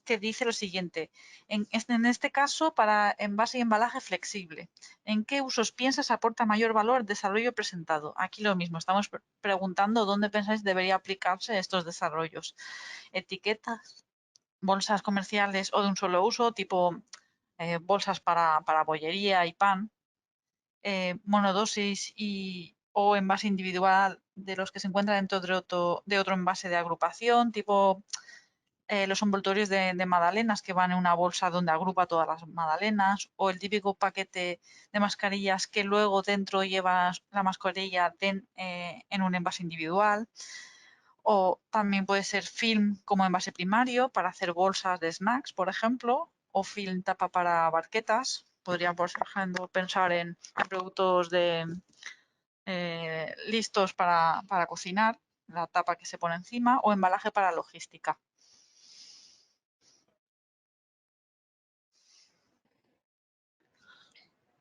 que dice lo siguiente. En este caso, para envase y embalaje flexible, ¿en qué usos piensas aporta mayor valor el desarrollo presentado? Aquí lo mismo, estamos preguntando dónde pensáis debería aplicarse estos desarrollos. Etiquetas, bolsas comerciales o de un solo uso, tipo bolsas para bollería y pan, monodosis o envase individual de los que se encuentran dentro de otro envase de agrupación, tipo los envoltorios de magdalenas que van en una bolsa donde agrupa todas las magdalenas, o el típico paquete de mascarillas que luego dentro llevas la mascarilla en un envase individual. O también puede ser film como envase primario para hacer bolsas de snacks, por ejemplo, o film tapa para barquetas. Podría, por ejemplo, pensar en productos listos para cocinar, la tapa que se pone encima, o embalaje para logística.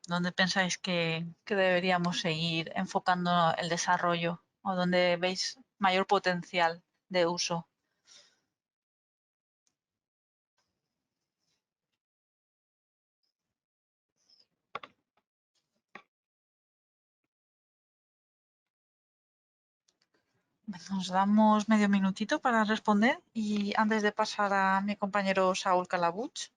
¿Dónde pensáis que deberíamos seguir enfocando el desarrollo o dónde veis mayor potencial de uso? Nos damos medio minutito para responder y antes de pasar a mi compañero Saúl Calabuch.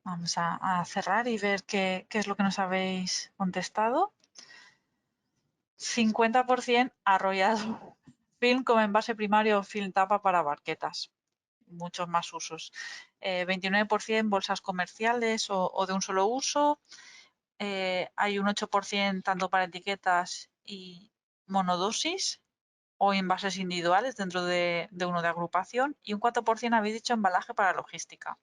Vamos a cerrar y ver qué es lo que nos habéis contestado. 50% arrollado. Film como envase primario o film tapa para barquetas. Muchos más usos. 29% bolsas comerciales o de un solo uso. Hay un 8% tanto para etiquetas y monodosis o envases individuales dentro de uno de agrupación. Y un 4% habéis dicho embalaje para logística.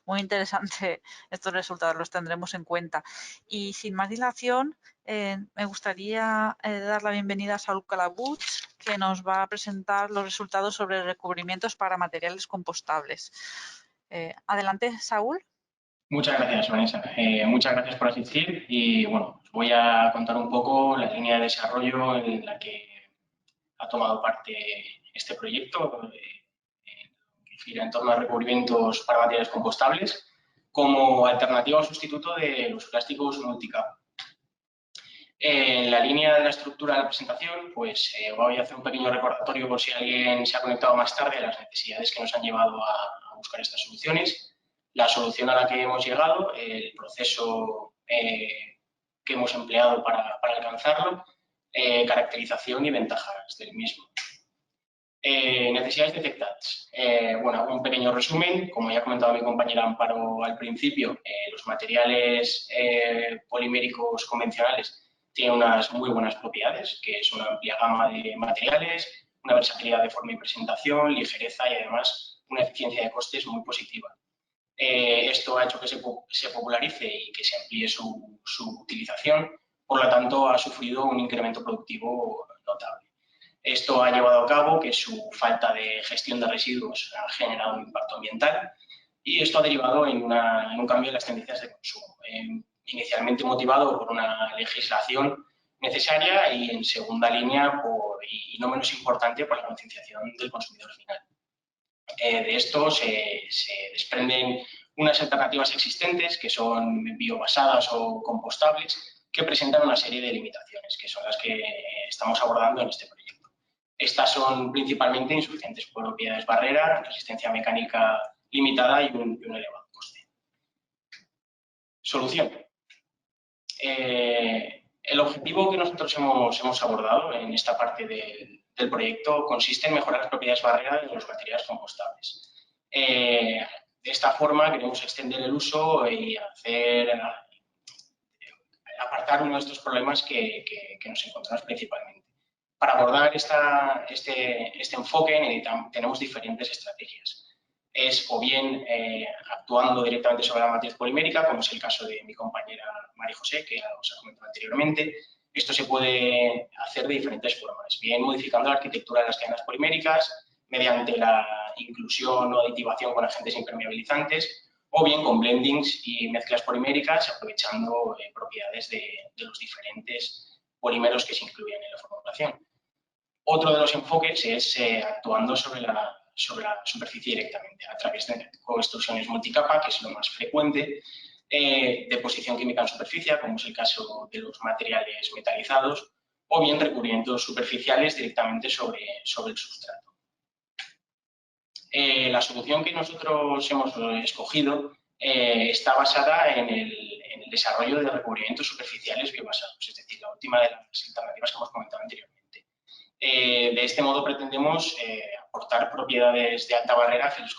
Muy interesante estos resultados, los tendremos en cuenta. Y sin más dilación, me gustaría dar la bienvenida a Saúl Calabuch, que nos va a presentar los resultados sobre recubrimientos para materiales compostables. Adelante, Saúl. Muchas gracias, Vanessa. Muchas gracias por asistir y bueno, os voy a contar un poco la línea de desarrollo en la que ha tomado parte este proyecto, que gira en torno a recubrimientos para materiales compostables como alternativa o sustituto de los plásticos multicapa. En la línea de la estructura de la presentación, pues voy a hacer un pequeño recordatorio por si alguien se ha conectado más tarde a las necesidades que nos han llevado a buscar estas soluciones, la solución a la que hemos llegado, el proceso que hemos empleado para alcanzarlo, caracterización y ventajas del mismo. Necesidades detectadas. Bueno, hago un pequeño resumen. Como ya ha comentado mi compañera Amparo al principio, los materiales poliméricos convencionales tienen unas muy buenas propiedades, que es una amplia gama de materiales, una versatilidad de forma y presentación, ligereza y además una eficiencia de costes muy positiva. Esto ha hecho que se popularice y que se amplíe su utilización, por lo tanto ha sufrido un incremento productivo notable. Esto ha llevado a cabo que su falta de gestión de residuos ha generado un impacto ambiental y esto ha derivado en un cambio en las tendencias de consumo, inicialmente motivado por una legislación necesaria y en segunda línea, y no menos importante, por la concienciación del consumidor final. De esto se desprenden unas alternativas existentes que son biobasadas o compostables que presentan una serie de limitaciones, que son las que estamos abordando en este proyecto. Estas son principalmente insuficientes propiedades barrera, resistencia mecánica limitada y un elevado coste. Solución. El objetivo que nosotros hemos abordado en esta parte del proyecto consiste en mejorar las propiedades barrera de los materiales compostables. De esta forma queremos extender el uso y apartar uno de estos problemas que nos encontramos principalmente. Para abordar este enfoque tenemos diferentes estrategias. Es o bien actuando directamente sobre la matriz polimérica, como es el caso de mi compañera María José, que os ha comentado anteriormente. Esto se puede hacer de diferentes formas, bien modificando la arquitectura de las cadenas poliméricas, mediante la inclusión o aditivación con agentes impermeabilizantes, o bien con blendings y mezclas poliméricas, aprovechando propiedades de los diferentes polímeros que se incluyen en la formulación. Otro de los enfoques es actuando sobre la superficie directamente, a través de coextrusiones multicapa, que es lo más frecuente, deposición química en superficie, como es el caso de los materiales metalizados, o bien recubrimientos superficiales directamente sobre el sustrato. La solución que nosotros hemos escogido está basada en el desarrollo de recubrimientos superficiales biobasados, es decir, la última de las alternativas que hemos comentado anteriormente. De este modo pretendemos aportar propiedades de alta barrera a films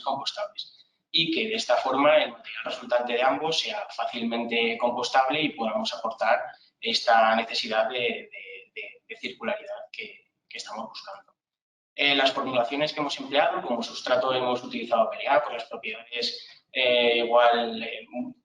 compostables y que de esta forma el material resultante de ambos sea fácilmente compostable y podamos aportar esta necesidad de circularidad que estamos buscando. Las formulaciones que hemos empleado, como sustrato hemos utilizado PLA con las propiedades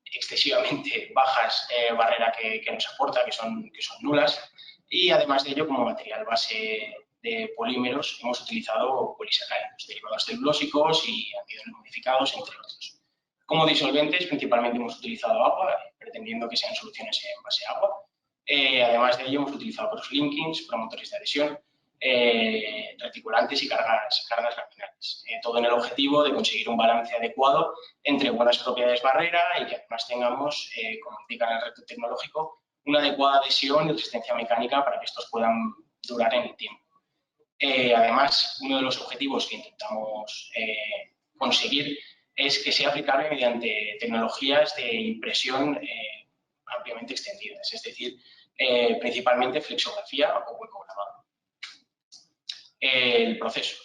excesivamente bajas barrera que nos aporta, que son nulas, y además de ello, como material base de polímeros, hemos utilizado polisacáridos, derivados celulósicos y almidones modificados, entre otros. Como disolventes, principalmente hemos utilizado agua, pretendiendo que sean soluciones en base a agua. Además de ello, hemos utilizado crosslinkings, promotores de adhesión, reticulantes y cargas laminales. Todo en el objetivo de conseguir un balance adecuado entre buenas propiedades barrera y que además tengamos, como indica en el reto tecnológico, una adecuada adhesión y resistencia mecánica para que estos puedan durar en el tiempo. Además, uno de los objetivos que intentamos conseguir es que sea aplicable mediante tecnologías de impresión ampliamente extendidas, es decir, principalmente flexografía o huecograbado. El proceso.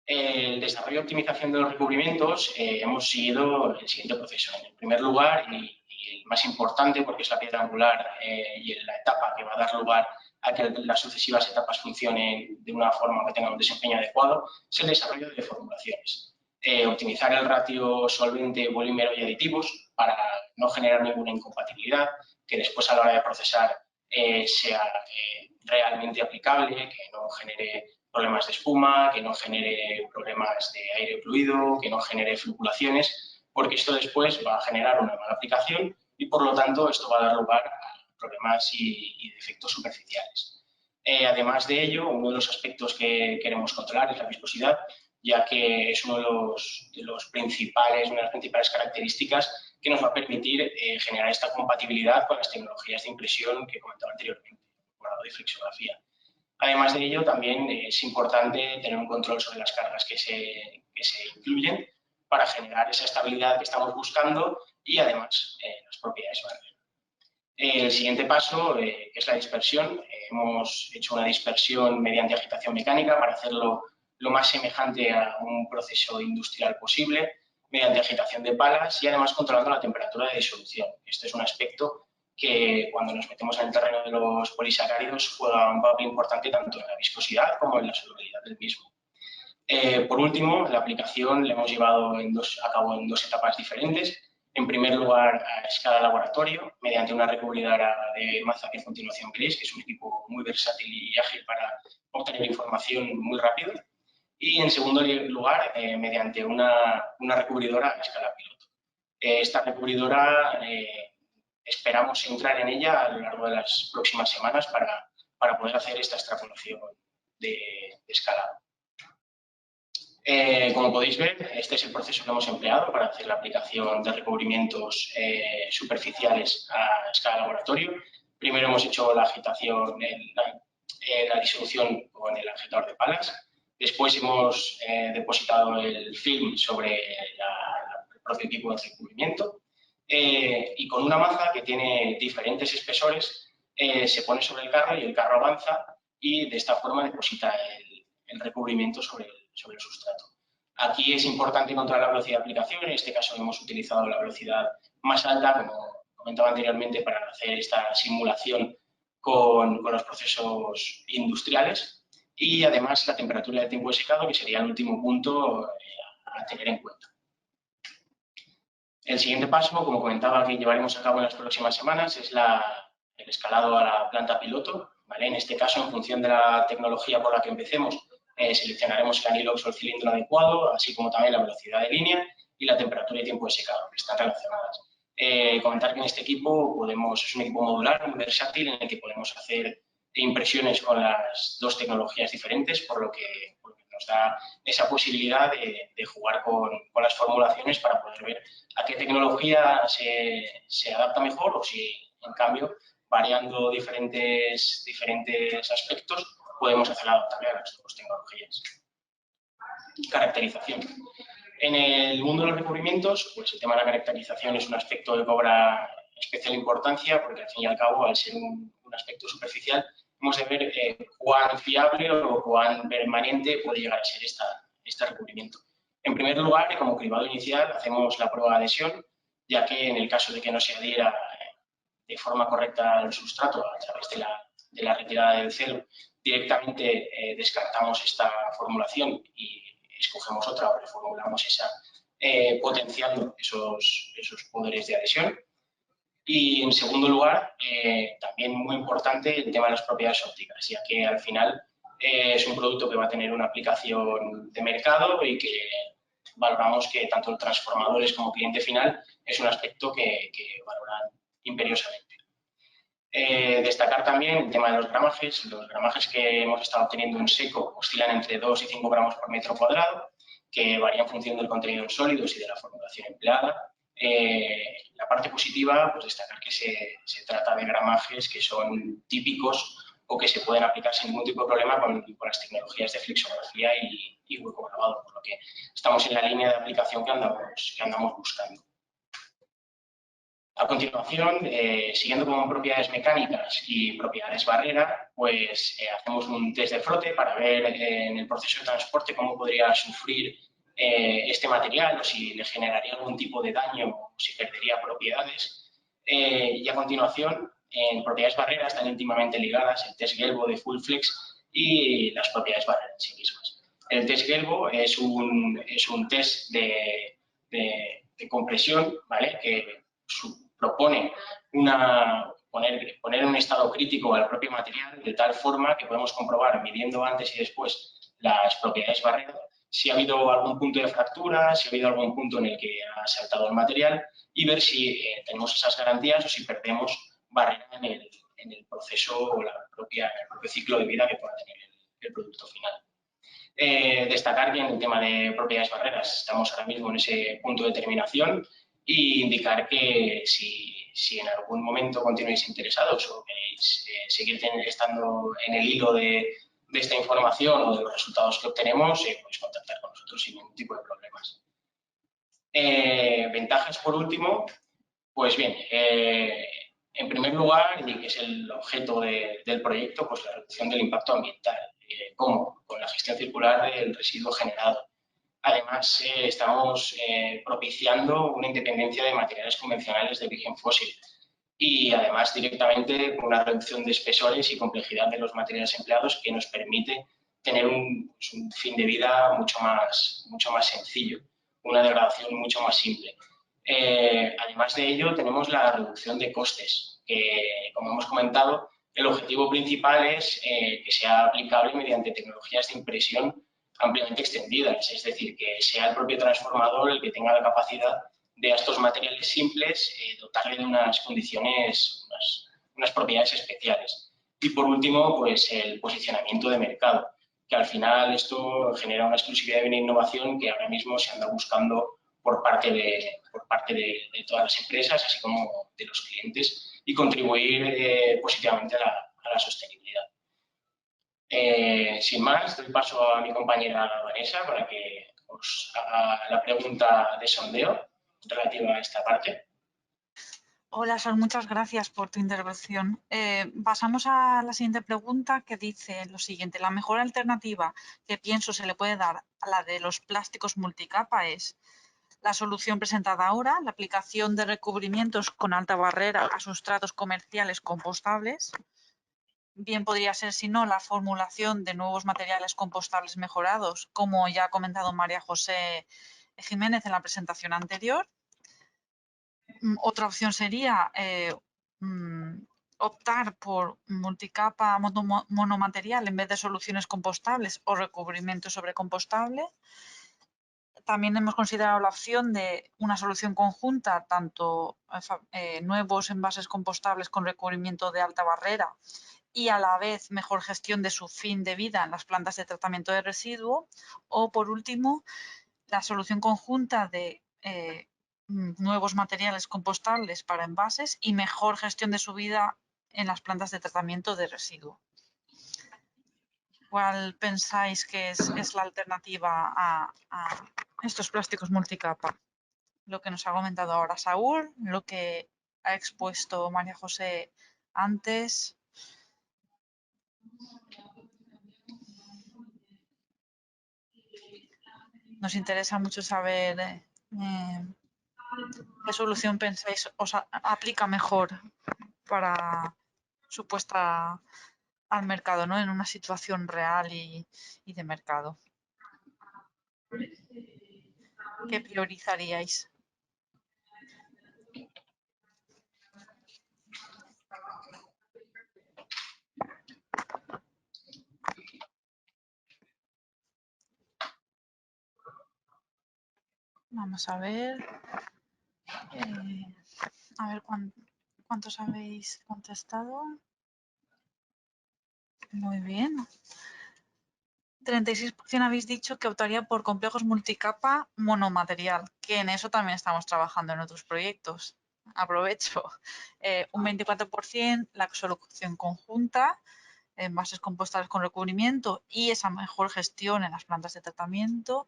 El desarrollo y optimización de los recubrimientos hemos seguido el siguiente proceso. En el primer lugar, y el más importante porque es la piedra angular y la etapa que va a dar lugar a que las sucesivas etapas funcionen de una forma que tenga un desempeño adecuado, es el desarrollo de formulaciones. Optimizar el ratio solvente, polímero y aditivos para no generar ninguna incompatibilidad, que después a la hora de procesar sea realmente aplicable, que no genere problemas de espuma, que no genere problemas de aire fluido, que no genere fluctuaciones, porque esto después va a generar una mala aplicación y por lo tanto esto va a dar lugar a problemas y defectos superficiales. Además de ello, uno de los aspectos que queremos controlar es la viscosidad, ya que es una de las principales características que nos va a permitir generar esta compatibilidad con las tecnologías de impresión que comentaba anteriormente, guardado y flexografía. Además de ello, también es importante tener un control sobre las cargas que se incluyen para generar esa estabilidad que estamos buscando y además las propiedades barrera. El siguiente paso, que es la dispersión, hemos hecho una dispersión mediante agitación mecánica para hacerlo lo más semejante a un proceso industrial posible, mediante agitación de palas y además controlando la temperatura de disolución. Este es un aspecto que cuando nos metemos en el terreno de los polisacáridos juega un papel importante tanto en la viscosidad como en la solubilidad del mismo. Por último, la aplicación la hemos llevado a cabo en dos etapas diferentes. En primer lugar, a escala laboratorio, mediante una recubridora de maza que a continuación veréis, que es un equipo muy versátil y ágil para obtener información muy rápido. Y en segundo lugar, mediante una recubridora a escala piloto. Esta recubridora esperamos entrar en ella a lo largo de las próximas semanas para poder hacer esta extrapolación de escalado. Como podéis ver, este es el proceso que hemos empleado para hacer la aplicación de recubrimientos superficiales a escala laboratorio. Primero hemos hecho la agitación, la disolución con el agitador de palas. Después hemos depositado el film sobre el propio equipo de recubrimiento. Y con una maza que tiene diferentes espesores se pone sobre el carro y el carro avanza y de esta forma deposita el recubrimiento sobre el sustrato. Aquí es importante controlar la velocidad de aplicación. En este caso hemos utilizado la velocidad más alta, como comentaba anteriormente, para hacer esta simulación con los procesos industriales, y además la temperatura del tiempo de secado, que sería el último punto a tener en cuenta. El siguiente paso, como comentaba, que llevaremos a cabo en las próximas semanas es el escalado a la planta piloto, ¿vale? En este caso, en función de la tecnología por la que empecemos, seleccionaremos el anilox o el cilindro adecuado, así como también la velocidad de línea y la temperatura y tiempo de secado, que están relacionadas. Comentar que en este equipo es un equipo modular, muy versátil, en el que podemos hacer impresiones con las dos tecnologías diferentes, por lo que nos da esa posibilidad de jugar con las formulaciones para poder ver a qué tecnología se adapta mejor, o si, en cambio, variando diferentes aspectos, podemos hacer adaptable a las dos tecnologías. Caracterización. En el mundo de los recubrimientos, pues el tema de la caracterización es un aspecto que cobra especial importancia, porque al fin y al cabo, al ser un aspecto superficial, hemos de ver cuán fiable o cuán permanente puede llegar a ser este recubrimiento. En primer lugar, como cribado inicial, hacemos la prueba de adhesión, ya que en el caso de que no se adhiera de forma correcta al sustrato a través de la retirada del celo, directamente descartamos esta formulación y escogemos otra o reformulamos esa, potenciando esos poderes de adhesión. Y en segundo lugar, también muy importante el tema de las propiedades ópticas, ya que al final es un producto que va a tener una aplicación de mercado y que valoramos que tanto los transformadores como cliente final es un aspecto que valoran imperiosamente. Destacar también el tema de los gramajes. Los gramajes que hemos estado obteniendo en seco oscilan entre 2 y 5 gramos por metro cuadrado, que varía en función del contenido en sólidos y de la formulación empleada. La parte positiva, pues destacar que se trata de gramajes que son típicos o que se pueden aplicar sin ningún tipo de problema con las tecnologías de flexografía y hueco grabado, por lo que estamos en la línea de aplicación que andamos buscando. A continuación, siguiendo con propiedades mecánicas y propiedades barrera, pues hacemos un test de frote para ver en el proceso de transporte cómo podría sufrir este material, o si le generaría algún tipo de daño o si perdería propiedades. Y a continuación, en propiedades barrera están íntimamente ligadas el test Gelbo de Full Flex y las propiedades barrera en sí mismas. El test Gelbo es un test de compresión, ¿vale?, que propone poner en un estado crítico al propio material, de tal forma que podemos comprobar, midiendo antes y después las propiedades barrera, si ha habido algún punto de fractura, si ha habido algún punto en el que ha saltado el material, y ver si tenemos esas garantías o si perdemos barrera en el proceso o el propio ciclo de vida que pueda tener el producto final. Destacar que en el tema de propiedades barreras estamos ahora mismo en ese punto de terminación, y indicar que si en algún momento continuáis interesados o queréis seguir estando en el hilo de esta información o de los resultados que obtenemos, podéis contactar con nosotros sin ningún tipo de problemas. Ventajas, por último, pues bien, en primer lugar, y que es el objeto del proyecto, pues la reducción del impacto ambiental. ¿Cómo? Con la gestión circular del residuo generado. Además, estamos propiciando una independencia de materiales convencionales de origen fósil, y además directamente con una reducción de espesores y complejidad de los materiales empleados que nos permite tener un fin de vida mucho más sencillo, una degradación mucho más simple. Además de ello, tenemos la reducción de costes, que, como hemos comentado, el objetivo principal es que sea aplicable mediante tecnologías de impresión ampliamente extendidas, es decir, que sea el propio transformador el que tenga la capacidad de a estos materiales simples dotarle de unas condiciones, unas propiedades especiales. Y por último, pues el posicionamiento de mercado, que al final esto genera una exclusividad y una innovación que ahora mismo se anda buscando por parte de todas las empresas, así como de los clientes, y contribuir positivamente a la sostenibilidad. Sin más, doy paso a mi compañera Vanessa para que os haga la pregunta de sondeo relativa a esta parte. Hola, Sol, muchas gracias por tu intervención. Pasamos a la siguiente pregunta que dice lo siguiente. La mejor alternativa que pienso se le puede dar a la de los plásticos multicapa es la solución presentada ahora, la aplicación de recubrimientos con alta barrera a sustratos comerciales compostables. Bien podría ser, si no, la formulación de nuevos materiales compostables mejorados, como ya ha comentado María José Jiménez en la presentación anterior. Otra opción sería optar por multicapa monomaterial en vez de soluciones compostables o recubrimiento sobre compostable. También hemos considerado la opción de una solución conjunta, tanto nuevos envases compostables con recubrimiento de alta barrera y a la vez mejor gestión de su fin de vida en las plantas de tratamiento de residuo. O por último, la solución conjunta de nuevos materiales compostables para envases y mejor gestión de su vida en las plantas de tratamiento de residuo. ¿Cuál pensáis que es la alternativa a estos plásticos multicapa? Lo que nos ha comentado ahora Saúl, lo que ha expuesto María José antes. Nos interesa mucho saber qué solución pensáis os aplica mejor para su puesta al mercado, ¿no? En una situación real y de mercado. ¿Qué priorizaríais? Vamos a ver. A ver cuántos habéis contestado. Muy bien. 36% habéis dicho que optaría por complejos multicapa monomaterial, que en eso también estamos trabajando en otros proyectos. Aprovecho. Un 24% la solución conjunta, envases compostables con recubrimiento y esa mejor gestión en las plantas de tratamiento.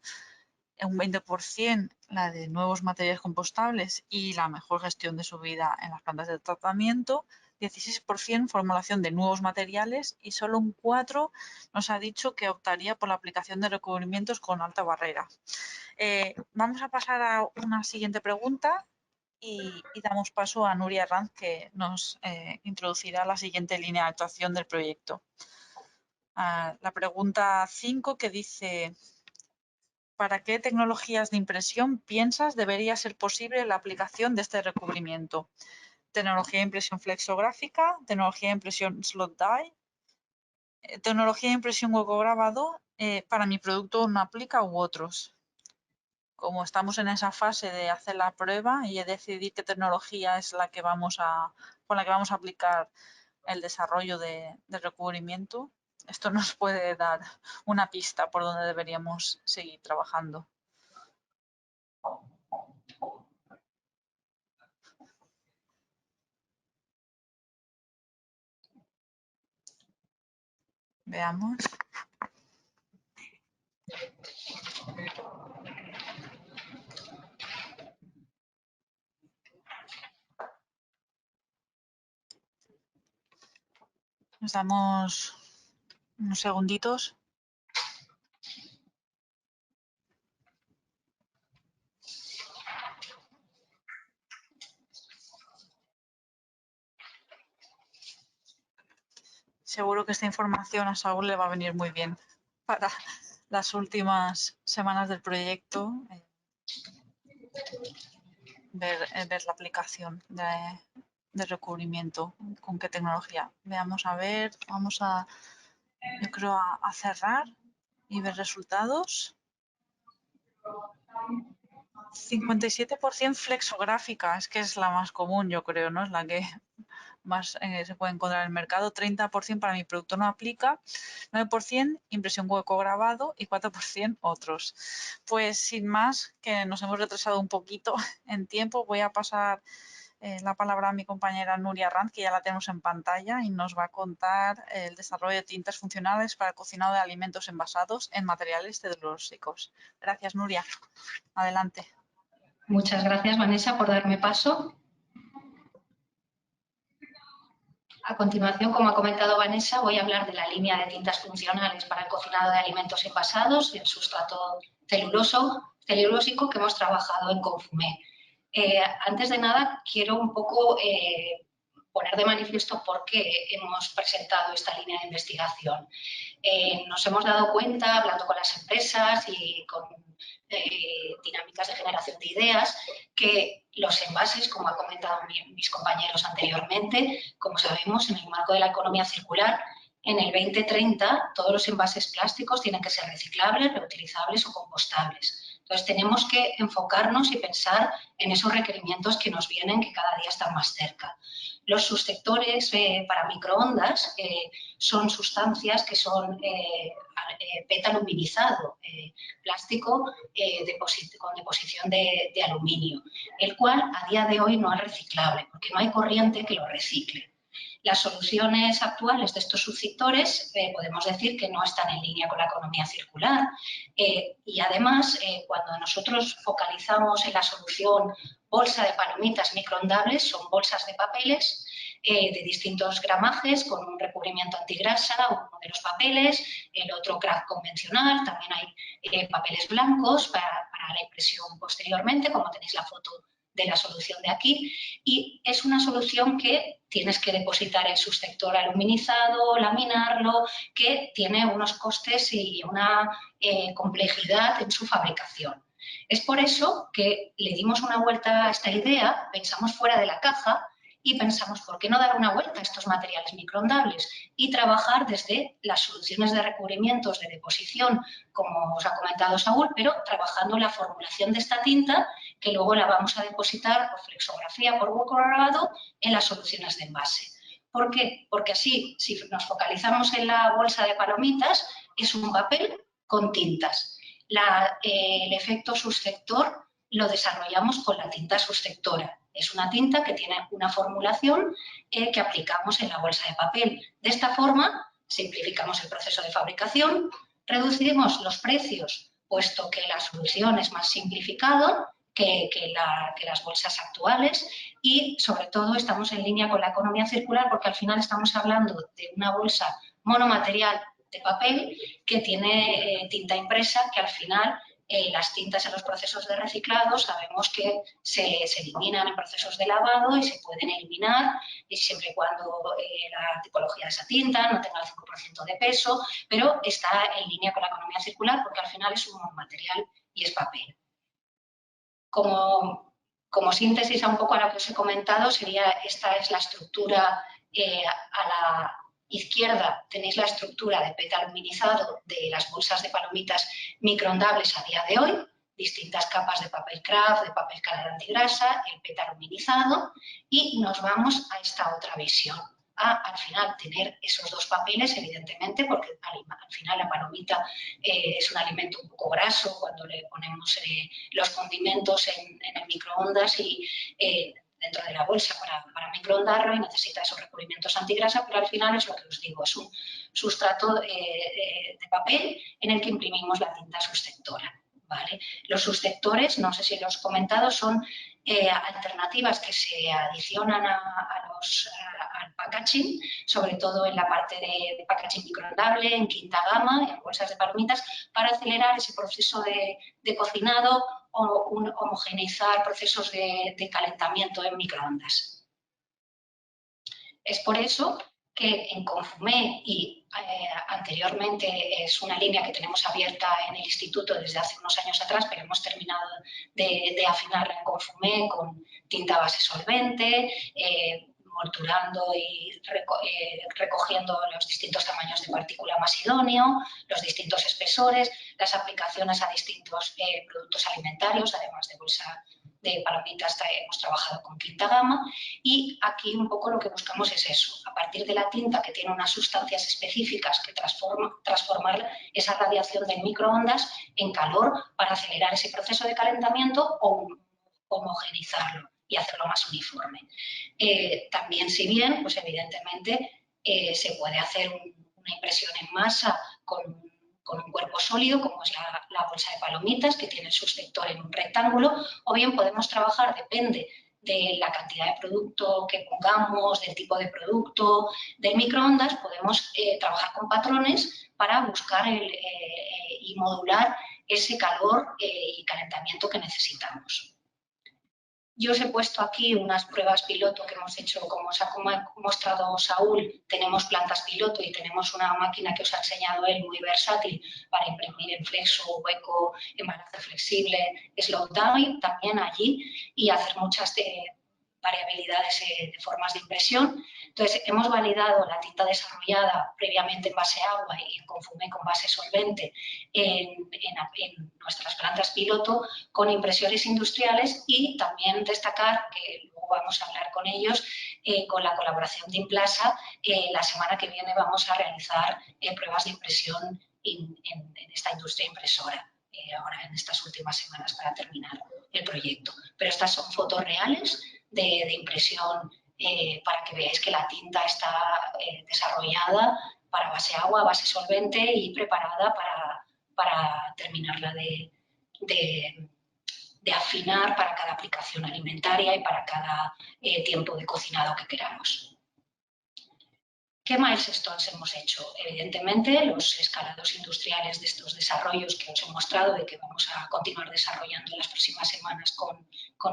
Un 20% la de nuevos materiales compostables y la mejor gestión de su vida en las plantas de tratamiento. 16% formulación de nuevos materiales y solo un 4% nos ha dicho que optaría por la aplicación de recubrimientos con alta barrera. Vamos a pasar a una siguiente pregunta y damos paso a Nuria Ranz, que nos introducirá la siguiente línea de actuación del proyecto. La pregunta 5 que dice: ¿para qué tecnologías de impresión piensas debería ser posible la aplicación de este recubrimiento? Tecnología de impresión flexográfica, tecnología de impresión slot die, tecnología de impresión hueco grabado, para mi producto no aplica u otros. Como estamos en esa fase de hacer la prueba y de decidir qué tecnología es la que con la que vamos a aplicar el desarrollo de recubrimiento, esto nos puede dar una pista por donde deberíamos seguir trabajando. Veamos. Nos damos unos segunditos. Seguro que esta información a Saúl le va a venir muy bien para las últimas semanas del proyecto, ver la aplicación de recubrimiento, con qué tecnología. Veamos a ver, vamos a, yo creo, a cerrar y ver resultados. 57% flexográfica, es que es la más común, yo creo, ¿no? Es la que más se puede encontrar en el mercado. 30% para mi producto no aplica, 9% impresión hueco grabado y 4% otros. Pues sin más, que nos hemos retrasado un poquito en tiempo, voy a pasar la palabra a mi compañera Nuria Ranz, que ya la tenemos en pantalla y nos va a contar el desarrollo de tintas funcionales para el cocinado de alimentos envasados en materiales celulósicos. Gracias, Nuria. Adelante. Muchas gracias, Vanessa, por darme paso. A continuación, como ha comentado Vanessa, voy a hablar de la línea de tintas funcionales para el cocinado de alimentos envasados en sustrato celulósico que hemos trabajado en Confumé. Antes de nada, quiero un poco poner de manifiesto por qué hemos presentado esta línea de investigación. Nos hemos dado cuenta, hablando con las empresas y con dinámicas de generación de ideas, que los envases, como han comentado mis compañeros anteriormente, como sabemos, en el marco de la economía circular, en el 2030 todos los envases plásticos tienen que ser reciclables, reutilizables o compostables. Entonces tenemos que enfocarnos y pensar en esos requerimientos que nos vienen, que cada día están más cerca. Los subsectores para microondas son sustancias que son PET aluminizado, plástico con deposición de aluminio, el cual a día de hoy no es reciclable porque no hay corriente que lo recicle. Las soluciones actuales de estos subsectores podemos decir que no están en línea con la economía circular y además cuando nosotros focalizamos en la solución bolsa de palomitas microondables, son bolsas de papeles de distintos gramajes con un recubrimiento antigrasa, uno de los papeles, el otro craft convencional, también hay papeles blancos para la impresión posteriormente, como tenéis la foto de la solución de aquí, y es una solución que tienes que depositar el subsector aluminizado, laminarlo, que tiene unos costes y una complejidad en su fabricación. Es por eso que le dimos una vuelta a esta idea, pensamos fuera de la caja y pensamos, ¿por qué no dar una vuelta a estos materiales microondables y trabajar desde las soluciones de recubrimientos de deposición, como os ha comentado Saúl, pero trabajando la formulación de esta tinta que luego la vamos a depositar por flexografía, por hueco grabado en las soluciones de envase. ¿Por qué? Porque así, si nos focalizamos en la bolsa de palomitas, es un papel con tintas. El efecto subsector lo desarrollamos con la tinta subsectora. Es una tinta que tiene una formulación que aplicamos en la bolsa de papel. De esta forma, simplificamos el proceso de fabricación, reducimos los precios, puesto que la solución es más simplificada que las bolsas actuales y, sobre todo, estamos en línea con la economía circular porque al final estamos hablando de una bolsa monomaterial de papel que tiene tinta impresa que al final las tintas en los procesos de reciclado sabemos que se eliminan en procesos de lavado y se pueden eliminar y siempre y cuando la tipología de esa tinta no tenga el 5% de peso, pero está en línea con la economía circular porque al final es un material y es papel. Como síntesis a un poco a lo que os he comentado, esta es la estructura a la izquierda tenéis la estructura de PET aluminizado de las bolsas de palomitas microondables a día de hoy, distintas capas de papel craft, de papel calor antigrasa, el PET aluminizado y nos vamos a esta otra visión, al final tener esos dos papeles, evidentemente, porque al final la palomita es un alimento un poco graso cuando le ponemos los condimentos en el microondas y dentro de la bolsa para microondarlo y necesita esos recubrimientos antigrasa, pero al final es lo que os digo, es un sustrato de papel en el que imprimimos la tinta subsectora. ¿Vale? Los subsectores, no sé si los he comentado, son alternativas que se adicionan al packaging, sobre todo en la parte de packaging microondable, en quinta gama, en bolsas de palomitas, para acelerar ese proceso de cocinado o homogeneizar procesos de calentamiento en microondas. Es por eso que en Confumé y anteriormente es una línea que tenemos abierta en el instituto desde hace unos años atrás, pero hemos terminado de afinarla en Confumé con tinta base solvente, molturando y recogiendo los distintos tamaños de partícula más idóneo, los distintos espesores, las aplicaciones a distintos productos alimentarios, además de bolsa de palomitas hemos trabajado con quinta gama y aquí un poco lo que buscamos es eso, a partir de la tinta que tiene unas sustancias específicas que transformar esa radiación del microondas en calor para acelerar ese proceso de calentamiento o homogenizarlo y hacerlo más uniforme. También, si bien, pues evidentemente se puede hacer una impresión en masa con un cuerpo sólido, como es la bolsa de palomitas, que tiene el subsector en un rectángulo, o bien podemos trabajar, depende de la cantidad de producto que pongamos, del tipo de producto, del microondas, podemos trabajar con patrones para buscar y modular ese calor y calentamiento que necesitamos. Yo os he puesto aquí unas pruebas piloto que hemos hecho, como os ha mostrado Saúl, tenemos plantas piloto y tenemos una máquina que os ha enseñado él muy versátil para imprimir en flexo, hueco, embalaje flexible, slow down también allí y hacer muchas variabilidades de formas de impresión. Entonces, hemos validado la tinta desarrollada previamente en base agua y en Confumé con base solvente en nuestras plantas piloto con impresores industriales y también destacar, que luego vamos a hablar con ellos, con la colaboración de Implasa, la semana que viene vamos a realizar pruebas de impresión en esta industria impresora. Ahora en estas últimas semanas para terminar el proyecto. Pero estas son fotos reales de impresión para que veáis que la tinta está desarrollada para base agua, base solvente y preparada para terminarla de afinar para cada aplicación alimentaria y para cada tiempo de cocinado que queramos. ¿Qué milestones hemos hecho? Evidentemente, los escalados industriales de estos desarrollos que os he mostrado y que vamos a continuar desarrollando en las próximas semanas con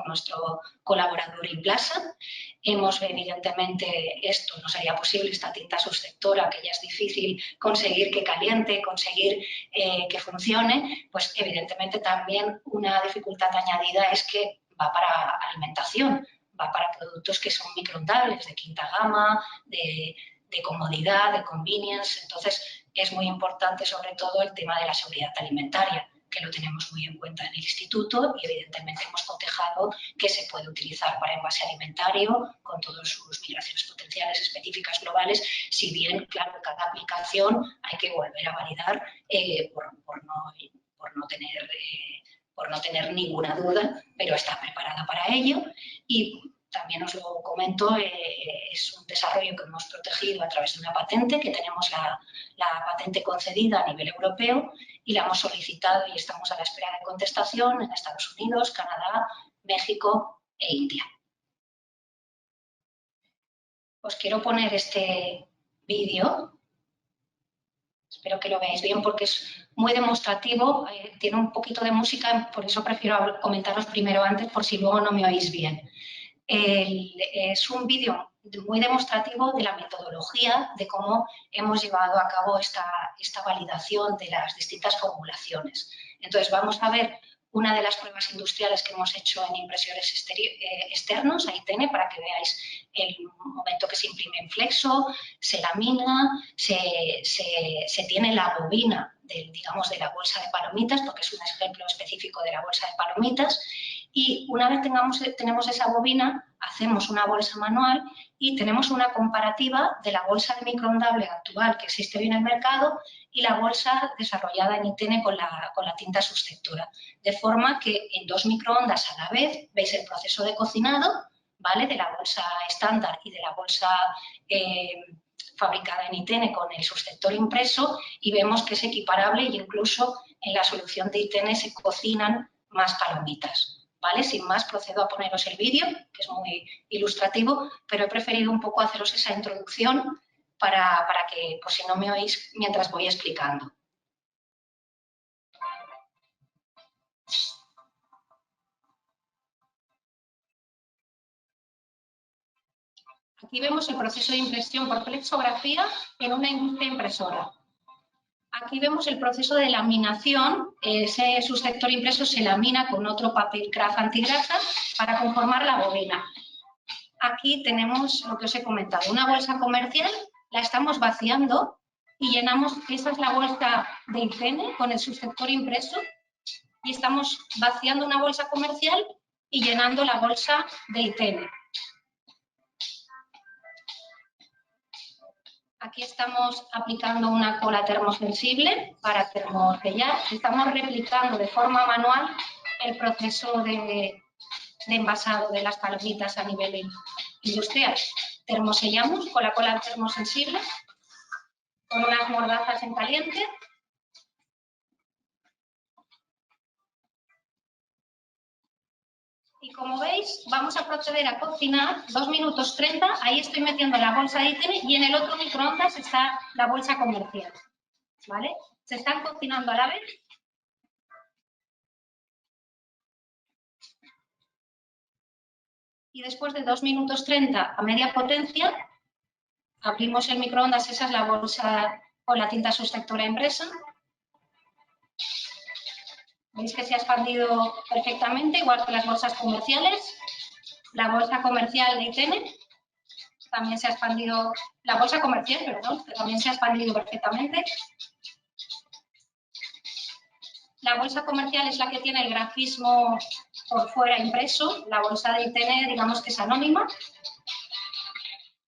nuestro colaborador Implasa. Evidentemente, esto no sería posible, esta tinta susceptora, que ya es difícil conseguir que caliente, conseguir que funcione, pues evidentemente también una dificultad añadida es que va para alimentación, va para productos que son microondables, de quinta gama, de comodidad, de convenience. Entonces, es muy importante sobre todo el tema de la seguridad alimentaria, que lo tenemos muy en cuenta en el instituto y evidentemente hemos cotejado que se puede utilizar para envase alimentario con todas sus migraciones potenciales específicas globales, si bien, claro, cada aplicación hay que volver a validar por no tener ninguna duda, pero está preparada para ello. Y también os lo comento, es un desarrollo que hemos protegido a través de una patente, que tenemos la patente concedida a nivel europeo y la hemos solicitado y estamos a la espera de contestación en Estados Unidos, Canadá, México e India. Os quiero poner este vídeo. Espero que lo veáis bien porque es muy demostrativo, tiene un poquito de música, por eso prefiero comentaros primero antes por si luego no me oís bien. Es un vídeo muy demostrativo de la metodología de cómo hemos llevado a cabo esta validación de las distintas formulaciones. Entonces vamos a ver una de las pruebas industriales que hemos hecho en impresores externos, AITENE, para que veáis el momento que se imprime en flexo, se lamina, se tiene la bobina digamos, de la bolsa de palomitas, porque es un ejemplo específico de la bolsa de palomitas. Y una vez tenemos esa bobina, hacemos una bolsa manual y tenemos una comparativa de la bolsa de microondable actual que existe hoy en el mercado y la bolsa desarrollada en ITENE con la tinta susceptora. De forma que en 2 microondas a la vez veis el proceso de cocinado, ¿vale?, de la bolsa estándar y de la bolsa fabricada en ITENE con el susceptor impreso y vemos que es equiparable e incluso en la solución de ITENE se cocinan más palomitas. ¿Vale? Sin más, procedo a poneros el vídeo, que es muy ilustrativo, pero he preferido un poco haceros esa introducción para que, por si no me oís, mientras voy explicando. Aquí vemos el proceso de impresión por flexografía en una industria impresora. Aquí vemos el proceso de laminación, ese susceptor impreso se lamina con otro papel craft antigrasa para conformar la bobina. Aquí tenemos lo que os he comentado, una bolsa comercial, la estamos vaciando y llenamos, esa es la bolsa de ITENE con el susceptor impreso y estamos vaciando una bolsa comercial y llenando la bolsa de ITENE. Aquí estamos aplicando una cola termosensible para termosellar. Estamos replicando de forma manual el proceso de envasado de las palomitas a nivel industrial. Termosellamos con la cola termosensible, con unas mordazas en caliente. Y como veis, vamos a proceder a cocinar 2 minutos 30. Ahí estoy metiendo la bolsa de ITN y en el otro microondas está la bolsa comercial. ¿Vale? Se están cocinando a la vez. Y después de 2 minutos 30 a media potencia, abrimos el microondas. Esa es la bolsa con la tinta sustractora impresa. Veis que se ha expandido perfectamente, igual que las bolsas comerciales. La bolsa comercial de ITN también se ha expandido, la bolsa comercial, perdón, también se ha expandido perfectamente. La bolsa comercial es la que tiene el grafismo por fuera impreso. La bolsa de ITN, digamos que es anónima.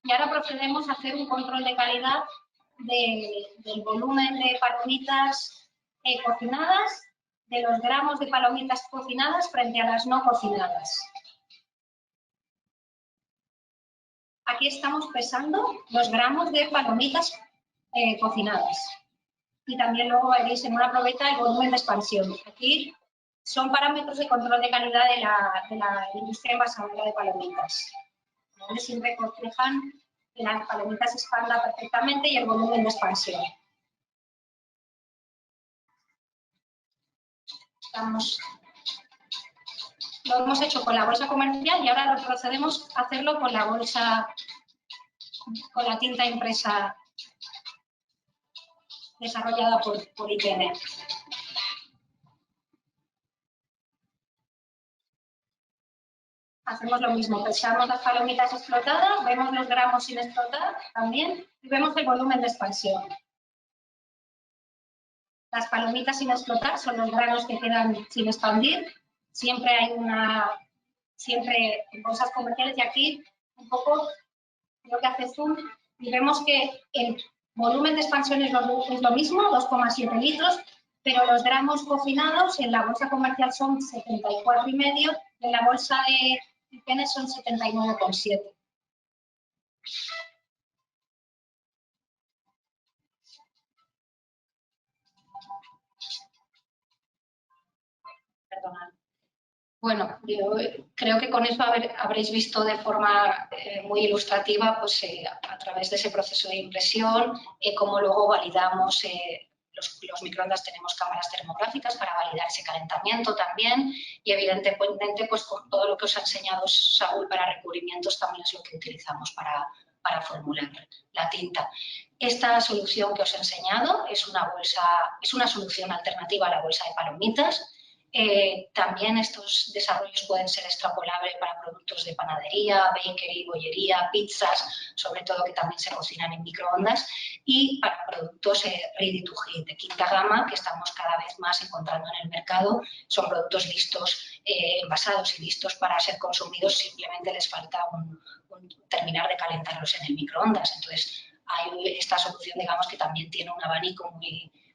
Y ahora procedemos a hacer un control de calidad del volumen de palomitas cocinadas, de los gramos de palomitas cocinadas frente a las no cocinadas. Aquí estamos pesando los gramos de palomitas cocinadas. Y también luego veréis en una probeta el volumen de expansión. Aquí son parámetros de control de calidad de la industria envasadora de palomitas. Donde siempre reflejan que las palomitas se expandan perfectamente y el volumen de expansión. Lo hemos hecho con la bolsa comercial y ahora lo procedemos a hacerlo con la bolsa, con la tinta impresa desarrollada por ITN. Hacemos lo mismo, pesamos las palomitas explotadas, vemos los gramos sin explotar también y vemos el volumen de expansión. Las palomitas sin explotar son los granos que quedan sin expandir. Siempre hay siempre en bolsas comerciales y aquí un poco lo que hace zoom y vemos que el volumen de expansión es lo mismo, 2,7 litros, pero los gramos cocinados en la bolsa comercial son 74,5 y en la bolsa de ITN son 79,7. Perdonad. Bueno, yo creo que con eso habréis visto de forma muy ilustrativa, pues a través de ese proceso de impresión, cómo luego validamos. Los microondas tenemos cámaras termográficas para validar ese calentamiento también y evidentemente pues con todo lo que os ha enseñado Saúl para recubrimientos también es lo que utilizamos para formular la tinta. Esta solución que os he enseñado es una solución alternativa a la bolsa de palomitas. También estos desarrollos pueden ser extrapolables para productos de panadería, bakery, bollería, pizzas, sobre todo que también se cocinan en microondas, y para productos ready to heat de quinta gama que estamos cada vez más encontrando en el mercado. Son productos listos, envasados y listos para ser consumidos, simplemente les falta terminar de calentarlos en el microondas. Entonces, hay esta solución, digamos, que también tiene un abanico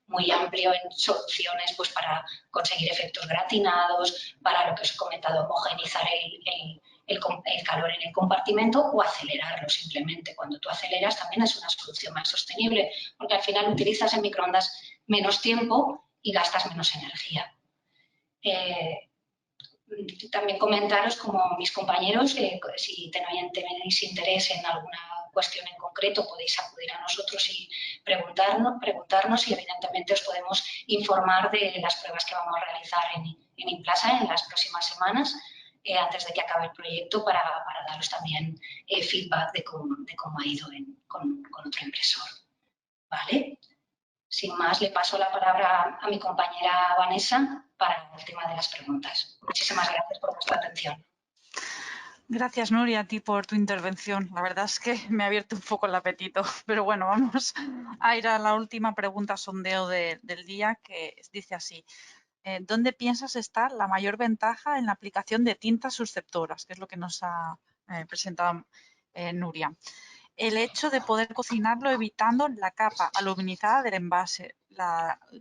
muy amplio en soluciones pues, para conseguir efectos gratinados, para lo que os he comentado, homogeneizar el calor en el compartimento o acelerarlo simplemente. Cuando tú aceleras también es una solución más sostenible porque al final utilizas en microondas menos tiempo y gastas menos energía. También comentaros, como mis compañeros, que si tenéis interés en alguna cuestión en concreto podéis acudir a nosotros y preguntarnos y evidentemente os podemos informar de las pruebas que vamos a realizar en Implasa en las próximas semanas antes de que acabe el proyecto para daros también feedback de cómo ha ido con otro impresor. ¿Vale? Sin más, le paso la palabra a mi compañera Vanessa para el tema de las preguntas. Muchísimas gracias por vuestra atención. Gracias, Nuria, a ti por tu intervención. La verdad es que me ha abierto un poco el apetito. Pero bueno, vamos a ir a la última pregunta sondeo del día, que dice así. ¿Dónde piensas estar la mayor ventaja en la aplicación de tintas susceptoras? Que es lo que nos ha presentado Nuria. El hecho de poder cocinarlo evitando la capa aluminizada del envase,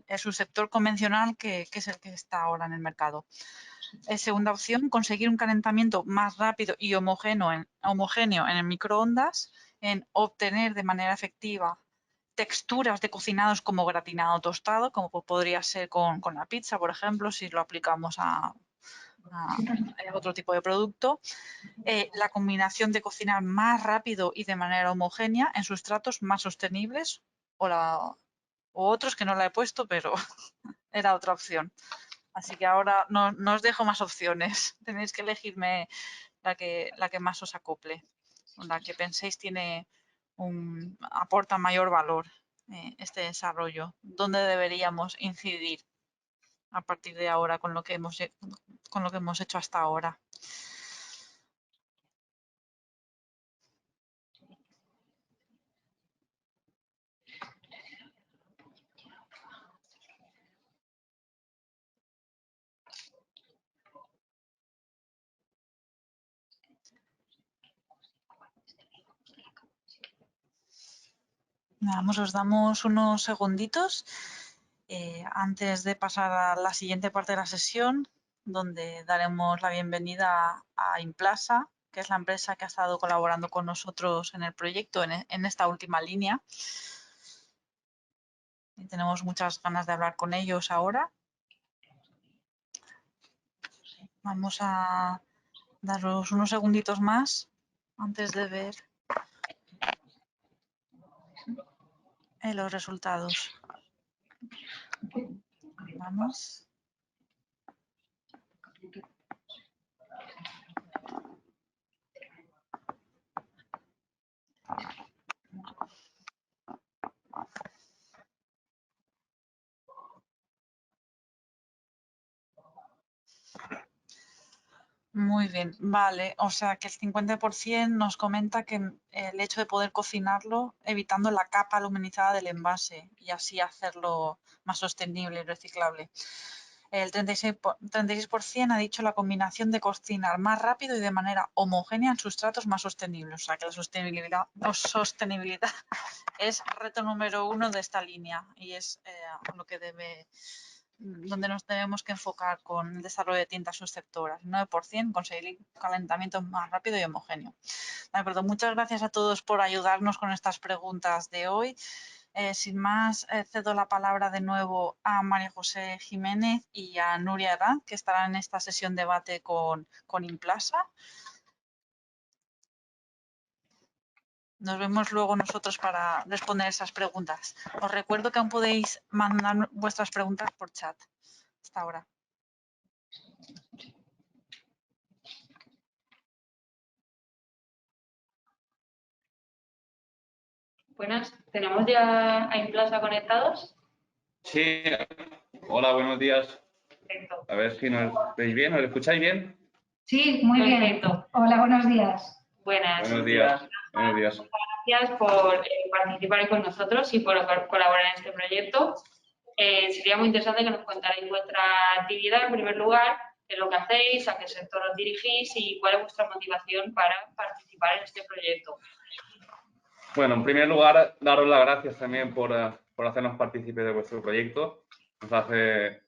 el susceptor convencional que es el que está ahora en el mercado. Segunda opción, conseguir un calentamiento más rápido y homogéneo en el microondas, en obtener de manera efectiva texturas de cocinados como gratinado tostado, como podría ser con la pizza, por ejemplo, si lo aplicamos a otro tipo de producto. La combinación de cocinar más rápido y de manera homogénea en sustratos más sostenibles o otros que no la he puesto, pero era otra opción. Así que ahora no os dejo más opciones. Tenéis que elegirme la que más os acople, la que penséis aporta mayor valor este desarrollo. ¿Dónde deberíamos incidir a partir de ahora con lo que hemos hecho hasta ahora? Vamos, os damos unos segunditos antes de pasar a la siguiente parte de la sesión, donde daremos la bienvenida a Implasa, que es la empresa que ha estado colaborando con nosotros en el proyecto en esta última línea. Y tenemos muchas ganas de hablar con ellos ahora. Vamos a daros unos segunditos más antes de ver los resultados. Vamos. Muy bien, vale. O sea que el 50% nos comenta que el hecho de poder cocinarlo evitando la capa aluminizada del envase y así hacerlo más sostenible y reciclable. El 36% ha dicho la combinación de cocinar más rápido y de manera homogénea en sustratos más sostenibles. O sea que la sostenibilidad es reto número 1 de esta línea y es donde nos tenemos que enfocar con el desarrollo de tintas susceptoras. 9% conseguir calentamiento más rápido y homogéneo. De acuerdo, muchas gracias a todos por ayudarnos con estas preguntas de hoy. Sin más, cedo la palabra de nuevo a María José Jiménez y a Nuria Herranz, que estarán en esta sesión de debate con Implasa. Nos vemos luego nosotros para responder esas preguntas. Os recuerdo que aún podéis mandar vuestras preguntas por chat. Hasta ahora. Buenas, ¿tenemos ya a Implasa conectados? Sí, hola, buenos días. Perfecto. A ver si nos veis bien, ¿nos escucháis bien? Sí, muy bien. Perfecto. Hola, buenos días. Buenas. Buenos días. Buenos días. Gracias por participar con nosotros y por colaborar en este proyecto. Sería muy interesante que nos contarais vuestra actividad en primer lugar, qué es lo que hacéis, a qué sector os dirigís y cuál es vuestra motivación para participar en este proyecto. Bueno, en primer lugar, daros las gracias también por hacernos partícipes de vuestro proyecto. Nos hace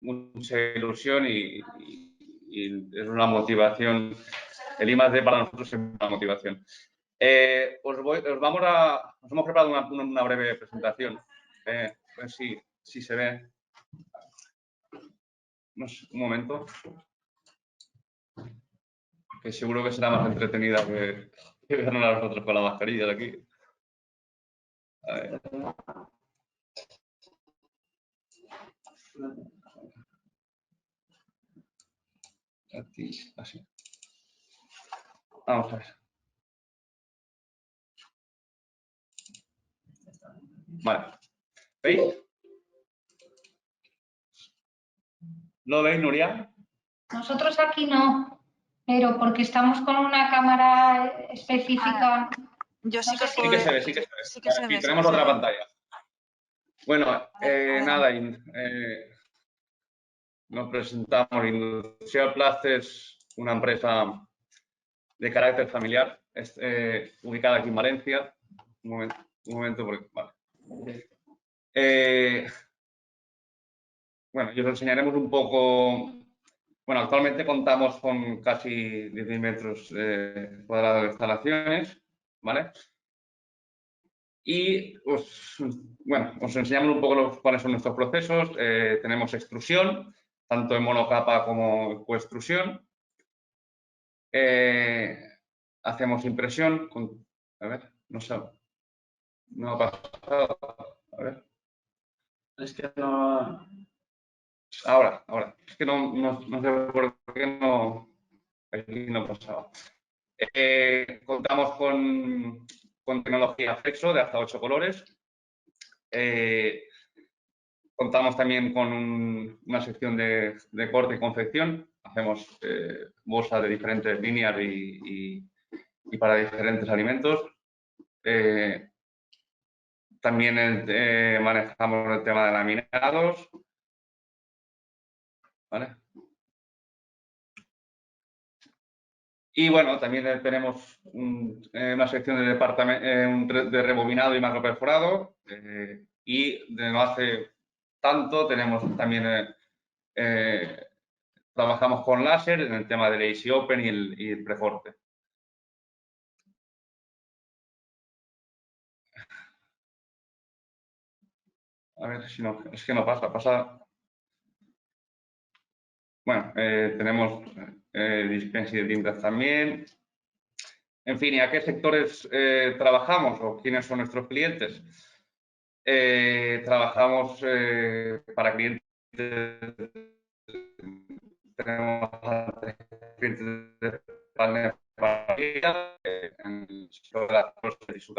mucha ilusión y es una motivación. El I+D para nosotros es una motivación. Nos hemos preparado una breve presentación. A ver si se ve. No sé, un momento. Que seguro que será más entretenida que vernos a nosotros con la mascarilla de aquí. A ver. Así. Vamos a ver. Vale. ¿Veis? ¿Lo veis, Nuria? Nosotros aquí no, pero porque estamos con una cámara específica. Yo sí que Sí que se ve, sí que se ve. Sí que se Aquí ve, tenemos sí que otra se ve. pantalla. Bueno, nada, nos presentamos. Industrial Plast es una empresa de carácter familiar, ubicada aquí en Valencia. Un momento porque, vale. Bueno, y os enseñaremos un poco. Bueno, actualmente contamos con casi 10.000 metros cuadrados de instalaciones, ¿vale? Y os enseñamos un poco cuáles son nuestros procesos. Tenemos extrusión, tanto en monocapa como en coextrusión. Hacemos impresión con, a ver, no sé, no ha pasado, a ver. Es que no... Ahora, es que no sé por qué no, aquí no pasaba. Contamos con tecnología flexo de hasta 8 colores. Contamos también con una sección de corte y confección. Hacemos bolsas de diferentes líneas y para diferentes alimentos. También manejamos el tema de laminados. ¿Vale? Y bueno, también tenemos una sección de rebobinado y macroperforado. Y de no hace tanto tenemos también trabajamos con láser en el tema del Easy Open y el preforte. A ver si no, es que no pasa. Bueno, tenemos dispensing de tintas también. En fin, ¿y a qué sectores trabajamos o quiénes son nuestros clientes? Trabajamos para clientes, tenemos clientes de panel en el sector de la celulosa y su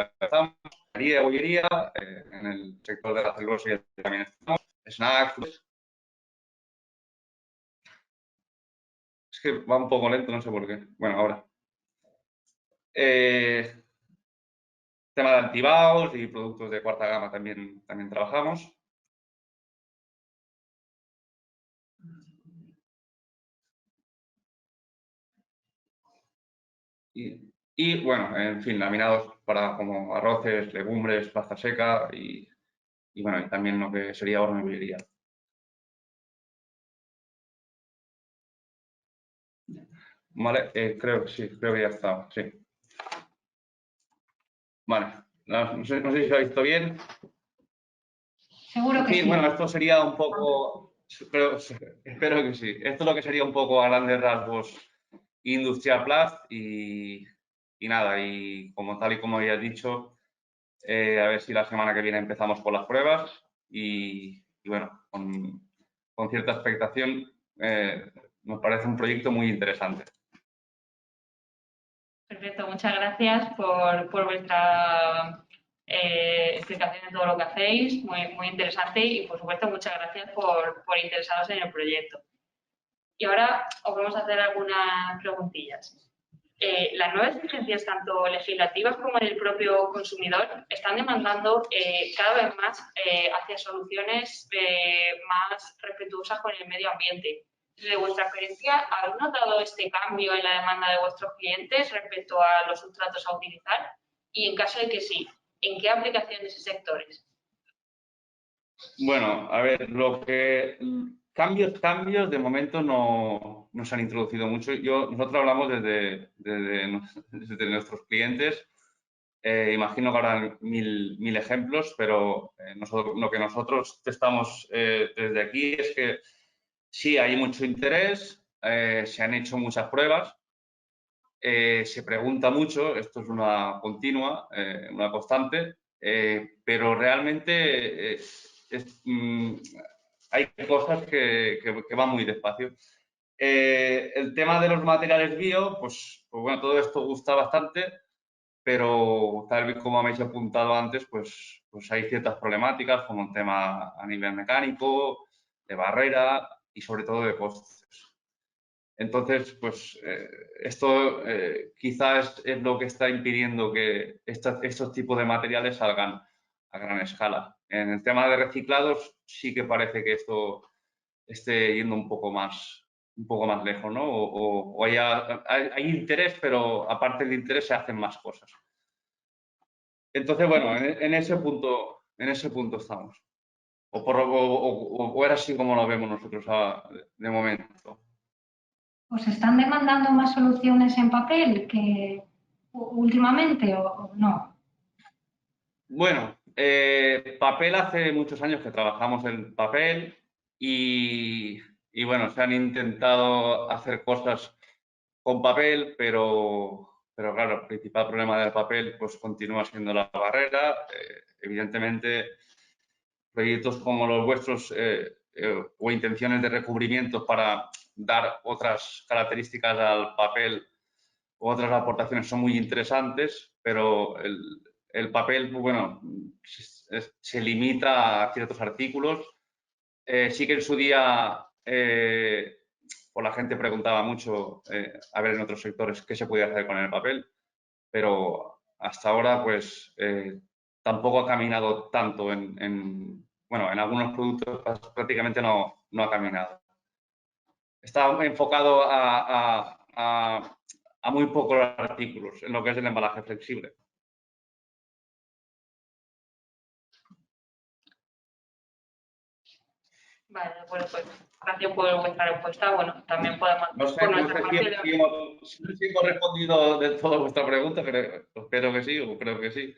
bollería, en el sector de la celulosa también estamos, snacks. Es que va un poco lento, no sé por qué. Bueno, ahora. Tema de antibaos y productos de cuarta gama también trabajamos. Y bueno, en fin, laminados para como arroces, legumbres, pasta seca y bueno, y también lo que sería horno y bollería. Vale, creo que sí, creo que ya está, sí. Vale, no sé si lo ha visto bien. Seguro que sí. Bueno, esto sería un poco, espero que sí. Esto es lo que sería un poco a grandes rasgos Industrial Plus y nada, y como tal y como ya he dicho, a ver si la semana que viene empezamos con las pruebas y bueno, con cierta expectación nos parece un proyecto muy interesante. Perfecto, muchas gracias por vuestra explicación de todo lo que hacéis, muy interesante y por supuesto muchas gracias por interesaros en el proyecto. Y ahora os vamos a hacer algunas preguntillas. Las nuevas exigencias, tanto legislativas como en el propio consumidor, están demandando cada vez más hacia soluciones más respetuosas con el medio ambiente. Desde vuestra experiencia, ¿habéis notado este cambio en la demanda de vuestros clientes respecto a los sustratos a utilizar? Y en caso de que sí, ¿en qué aplicaciones y sectores? Bueno, a ver, cambios de momento no se han introducido mucho. Nosotros hablamos desde nuestros clientes. Imagino que habrá mil ejemplos, pero lo que nosotros testamos desde aquí es que sí, hay mucho interés, se han hecho muchas pruebas, se pregunta mucho, esto es una continua, una constante, pero realmente hay cosas que van muy despacio. El tema de los materiales bio, pues bueno, todo esto gusta bastante, pero tal vez como habéis apuntado antes, pues hay ciertas problemáticas como el tema a nivel mecánico, de barrera y sobre todo de costes. Entonces, pues esto quizás es lo que está impidiendo que estos tipos de materiales salgan a gran escala. En el tema de reciclados sí que parece que esto esté yendo un poco más lejos, ¿no? O hay interés, pero aparte del interés se hacen más cosas. Entonces, bueno, en ese punto estamos. O era así como lo vemos nosotros de momento. ¿Os están demandando más soluciones en papel que últimamente o no? Bueno, papel hace muchos años que trabajamos en papel y y bueno, se han intentado hacer cosas con papel, pero claro, el principal problema del papel pues continúa siendo la barrera. Evidentemente, proyectos como los vuestros o intenciones de recubrimiento para dar otras características al papel u otras aportaciones son muy interesantes, pero el papel, bueno, se limita a ciertos artículos. Sí que en su día pues la gente preguntaba mucho a ver en otros sectores qué se podía hacer con el papel, pero hasta ahora pues tampoco ha caminado tanto bueno, en algunos productos prácticamente no ha caminado. Está enfocado a muy pocos artículos en lo que es el embalaje flexible. Vale, bueno, pues gracias por vuestra respuesta. Bueno, también podemos... No sé si hemos respondido de toda vuestra pregunta, pero espero que sí, o creo que sí.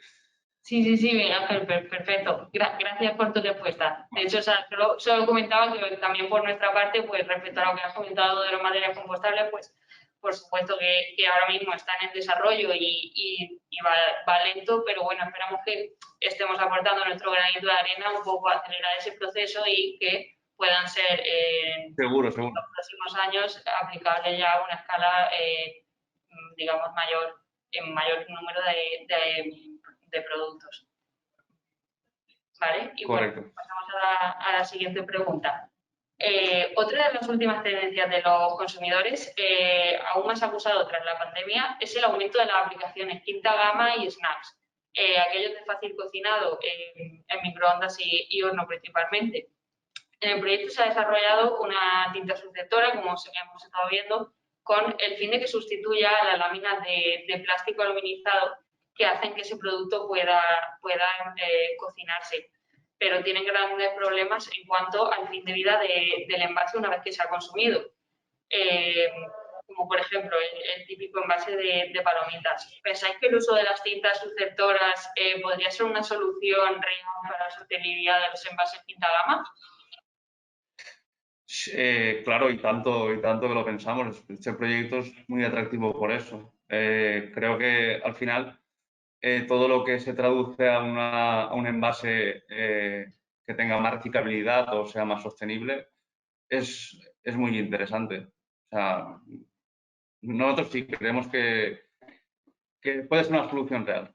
Sí, Ángel, perfecto. Gracias por tu respuesta. De hecho, o sea, solo comentaba que también por nuestra parte, pues respecto a lo que has comentado de los materiales compostables, pues por supuesto que ahora mismo están en desarrollo y va lento, pero bueno, esperamos que estemos aportando nuestro granito de arena un poco a acelerar ese proceso y que puedan ser en Seguro. los próximos años aplicables ya a una escala, digamos, en mayor número de productos. ¿Vale? Y correcto. bueno, pasamos a la siguiente pregunta. Otra de las últimas tendencias de los consumidores, aún más acusado tras la pandemia, es el aumento de las aplicaciones quinta gama y snacks. Aquellos de fácil cocinado en microondas y horno principalmente. En el proyecto se ha desarrollado una tinta sucesora, como hemos estado viendo, con el fin de que sustituya a las láminas de plástico aluminizado que hacen que ese producto pueda cocinarse, pero tienen grandes problemas en cuanto al fin de vida del envase una vez que se ha consumido, como por ejemplo el típico envase de palomitas. ¿Pensáis que el uso de las tintas sucesoras podría ser una solución real para la sostenibilidad de los envases quinta gama? Claro, y tanto que lo pensamos. Este proyecto es muy atractivo por eso. Creo que al final todo lo que se traduce a un envase que tenga más reciclabilidad o sea más sostenible es muy interesante. O sea, nosotros sí creemos que puede ser una solución real.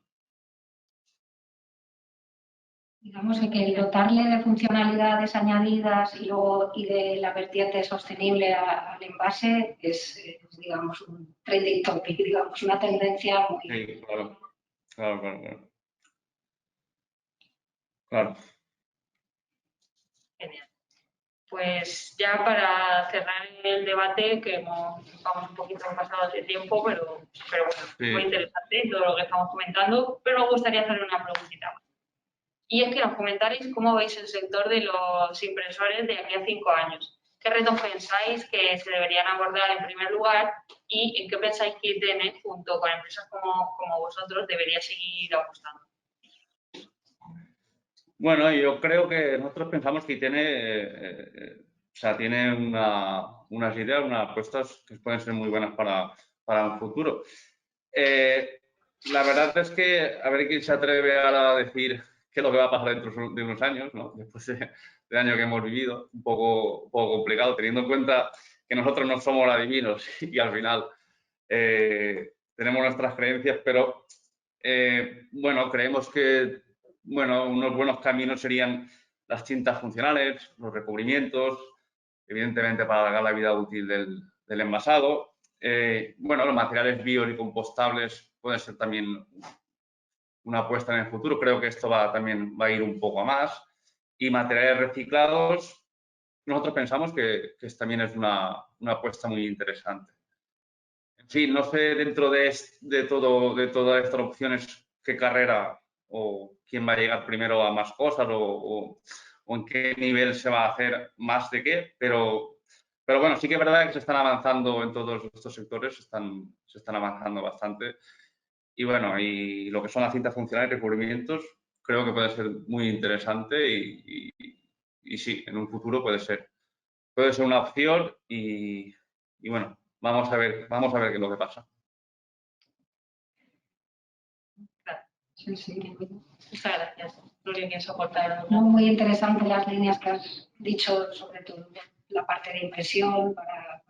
Digamos que el dotarle de funcionalidades añadidas y de la vertiente sostenible al envase es, digamos, un trending topic, digamos, una tendencia muy... Sí, claro. Genial. Pues ya para cerrar el debate, que vamos un poquito pasado de tiempo, pero bueno, Sí. muy interesante todo lo que estamos comentando, pero me gustaría hacerle una preguntita más. Y es que nos comentaréis cómo veis el sector de los impresores de aquí a 5 años. ¿Qué retos pensáis que se deberían abordar en primer lugar y en qué pensáis que ITN, junto con empresas como vosotros, debería seguir apostando? Bueno, yo creo que nosotros pensamos que tiene unas ideas, unas apuestas que pueden ser muy buenas para un futuro. La verdad es que a ver quién se atreve ahora a decir qué es lo que va a pasar dentro de unos años, ¿no? Después del año que hemos vivido, un poco complicado, teniendo en cuenta que nosotros no somos adivinos y al final tenemos nuestras creencias, pero bueno, creemos que unos buenos caminos serían las tintas funcionales, los recubrimientos, evidentemente para alargar la vida útil del envasado. Bueno, los materiales bio y compostables pueden ser también una apuesta en el futuro. Creo que esto también va a ir un poco a más. Y materiales reciclados, nosotros pensamos que también es una apuesta muy interesante. En fin, no sé dentro de todas estas opciones qué carrera o quién va a llegar primero a más cosas o en qué nivel se va a hacer más de qué, pero bueno, sí que es verdad que se están avanzando en todos estos sectores, se están avanzando bastante. Y bueno, y lo que son las cintas funcionales y recubrimientos, creo que puede ser muy interesante y sí, en un futuro puede ser puede ser una opción y bueno, vamos a ver qué es lo que pasa. Sí, sí. Muchas gracias. Gloria, ¿quieres aportar algo? No, muy interesante las líneas que has dicho, sobre todo la parte de impresión para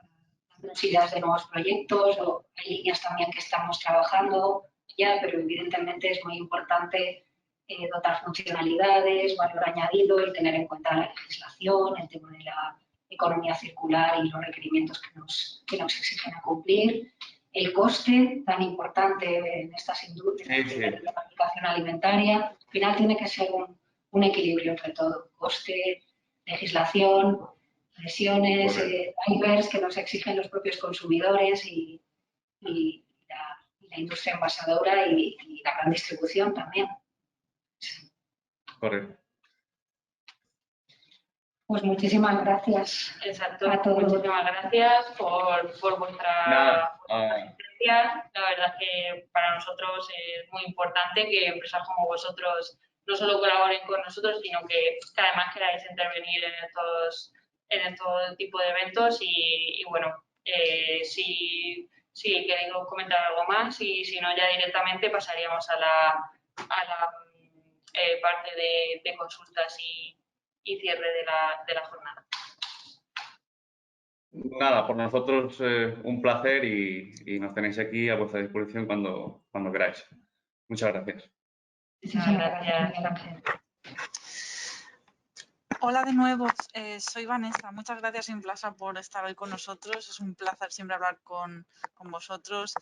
las posibilidades de nuevos proyectos, o hay líneas también que estamos trabajando ya, pero evidentemente es muy importante dotar funcionalidades, valor añadido, el tener en cuenta la legislación, el tema de la economía circular y los requerimientos que nos exigen a cumplir. El coste tan importante en estas industrias de la fabricación alimentaria, al final tiene que ser un equilibrio entre todo, coste, legislación, presiones, drivers que nos exigen los propios consumidores y la industria envasadora y la gran distribución también. Correcto. Pues muchísimas gracias. Exacto. A todos. Muchísimas gracias por vuestra asistencia. La verdad es que para nosotros es muy importante que empresas como vosotros no solo colaboren con nosotros, sino que además queráis intervenir en estos tipos de eventos y bueno, si queréis comentar algo más y si no ya directamente pasaríamos a la parte de consultas y cierre de la jornada. Nada, por nosotros un placer y nos tenéis aquí a vuestra disposición cuando queráis. Muchas gracias. Muchas gracias, Ángel. Hola de nuevo, soy Vanessa. Muchas gracias, Implasa, por estar hoy con nosotros. Es un placer siempre hablar con vosotros.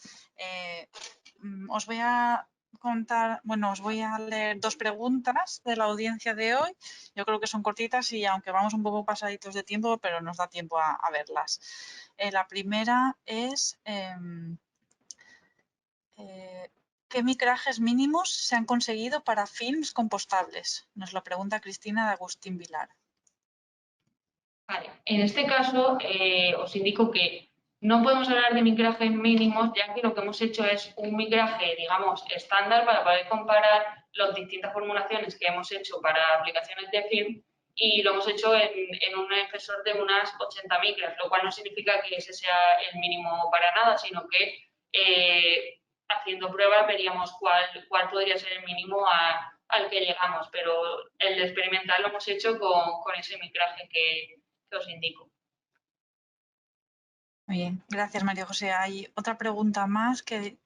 Os voy a contar, bueno, os voy a leer 2 preguntas de la audiencia de hoy. Yo creo que son cortitas y aunque vamos un poco pasaditos de tiempo, pero nos da tiempo a verlas. La primera es ¿qué micrajes mínimos se han conseguido para films compostables? Nos lo pregunta Cristina de Agustín Vilar. Vale, en este caso os indico que no podemos hablar de micrajes mínimos, ya que lo que hemos hecho es un micraje, digamos, estándar para poder comparar las distintas formulaciones que hemos hecho para aplicaciones de film y lo hemos hecho en un espesor de unas 80 micras, lo cual no significa que ese sea el mínimo para nada, sino que haciendo pruebas veríamos cuál podría ser el mínimo al que llegamos, pero el experimental lo hemos hecho con ese micraje que os indico. Muy bien, gracias María José. Hay otra pregunta más que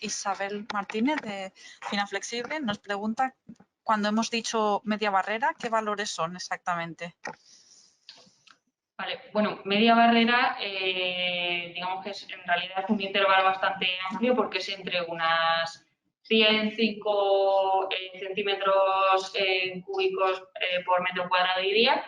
Isabel Martínez de Fina Flexible nos pregunta, cuando hemos dicho media barrera, ¿qué valores son exactamente? Vale, bueno, media barrera, digamos que en realidad es un intervalo bastante amplio porque es entre unas 105 centímetros cúbicos por metro cuadrado y día.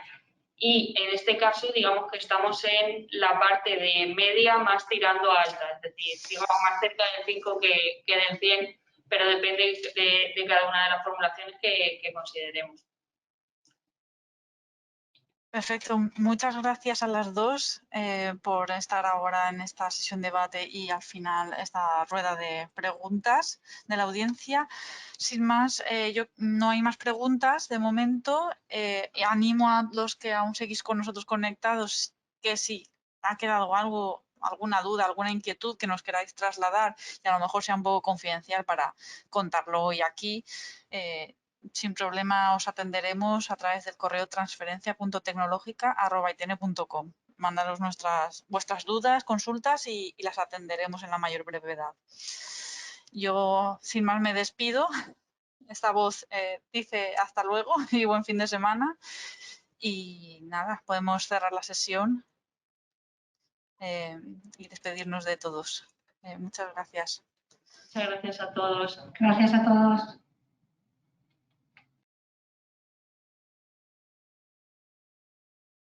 Y en este caso, digamos que estamos en la parte de media más tirando a alta, es decir, digamos más cerca del 5 que del 100, pero depende de cada una de las formulaciones que consideremos. Perfecto, muchas gracias a las dos por estar ahora en esta sesión de debate y al final esta rueda de preguntas de la audiencia. Sin más, no hay más preguntas de momento. Animo a los que aún seguís con nosotros conectados que si ha quedado alguna duda, alguna inquietud que nos queráis trasladar y a lo mejor sea un poco confidencial para contarlo hoy aquí. Sin problema os atenderemos a través del correo transferencia.tecnologica@itn.com. Mandaros vuestras dudas, consultas y las atenderemos en la mayor brevedad. Yo, sin más, me despido. Esta voz dice hasta luego y buen fin de semana. Y nada, podemos cerrar la sesión y despedirnos de todos. Muchas gracias. Muchas gracias a todos. Gracias a todos.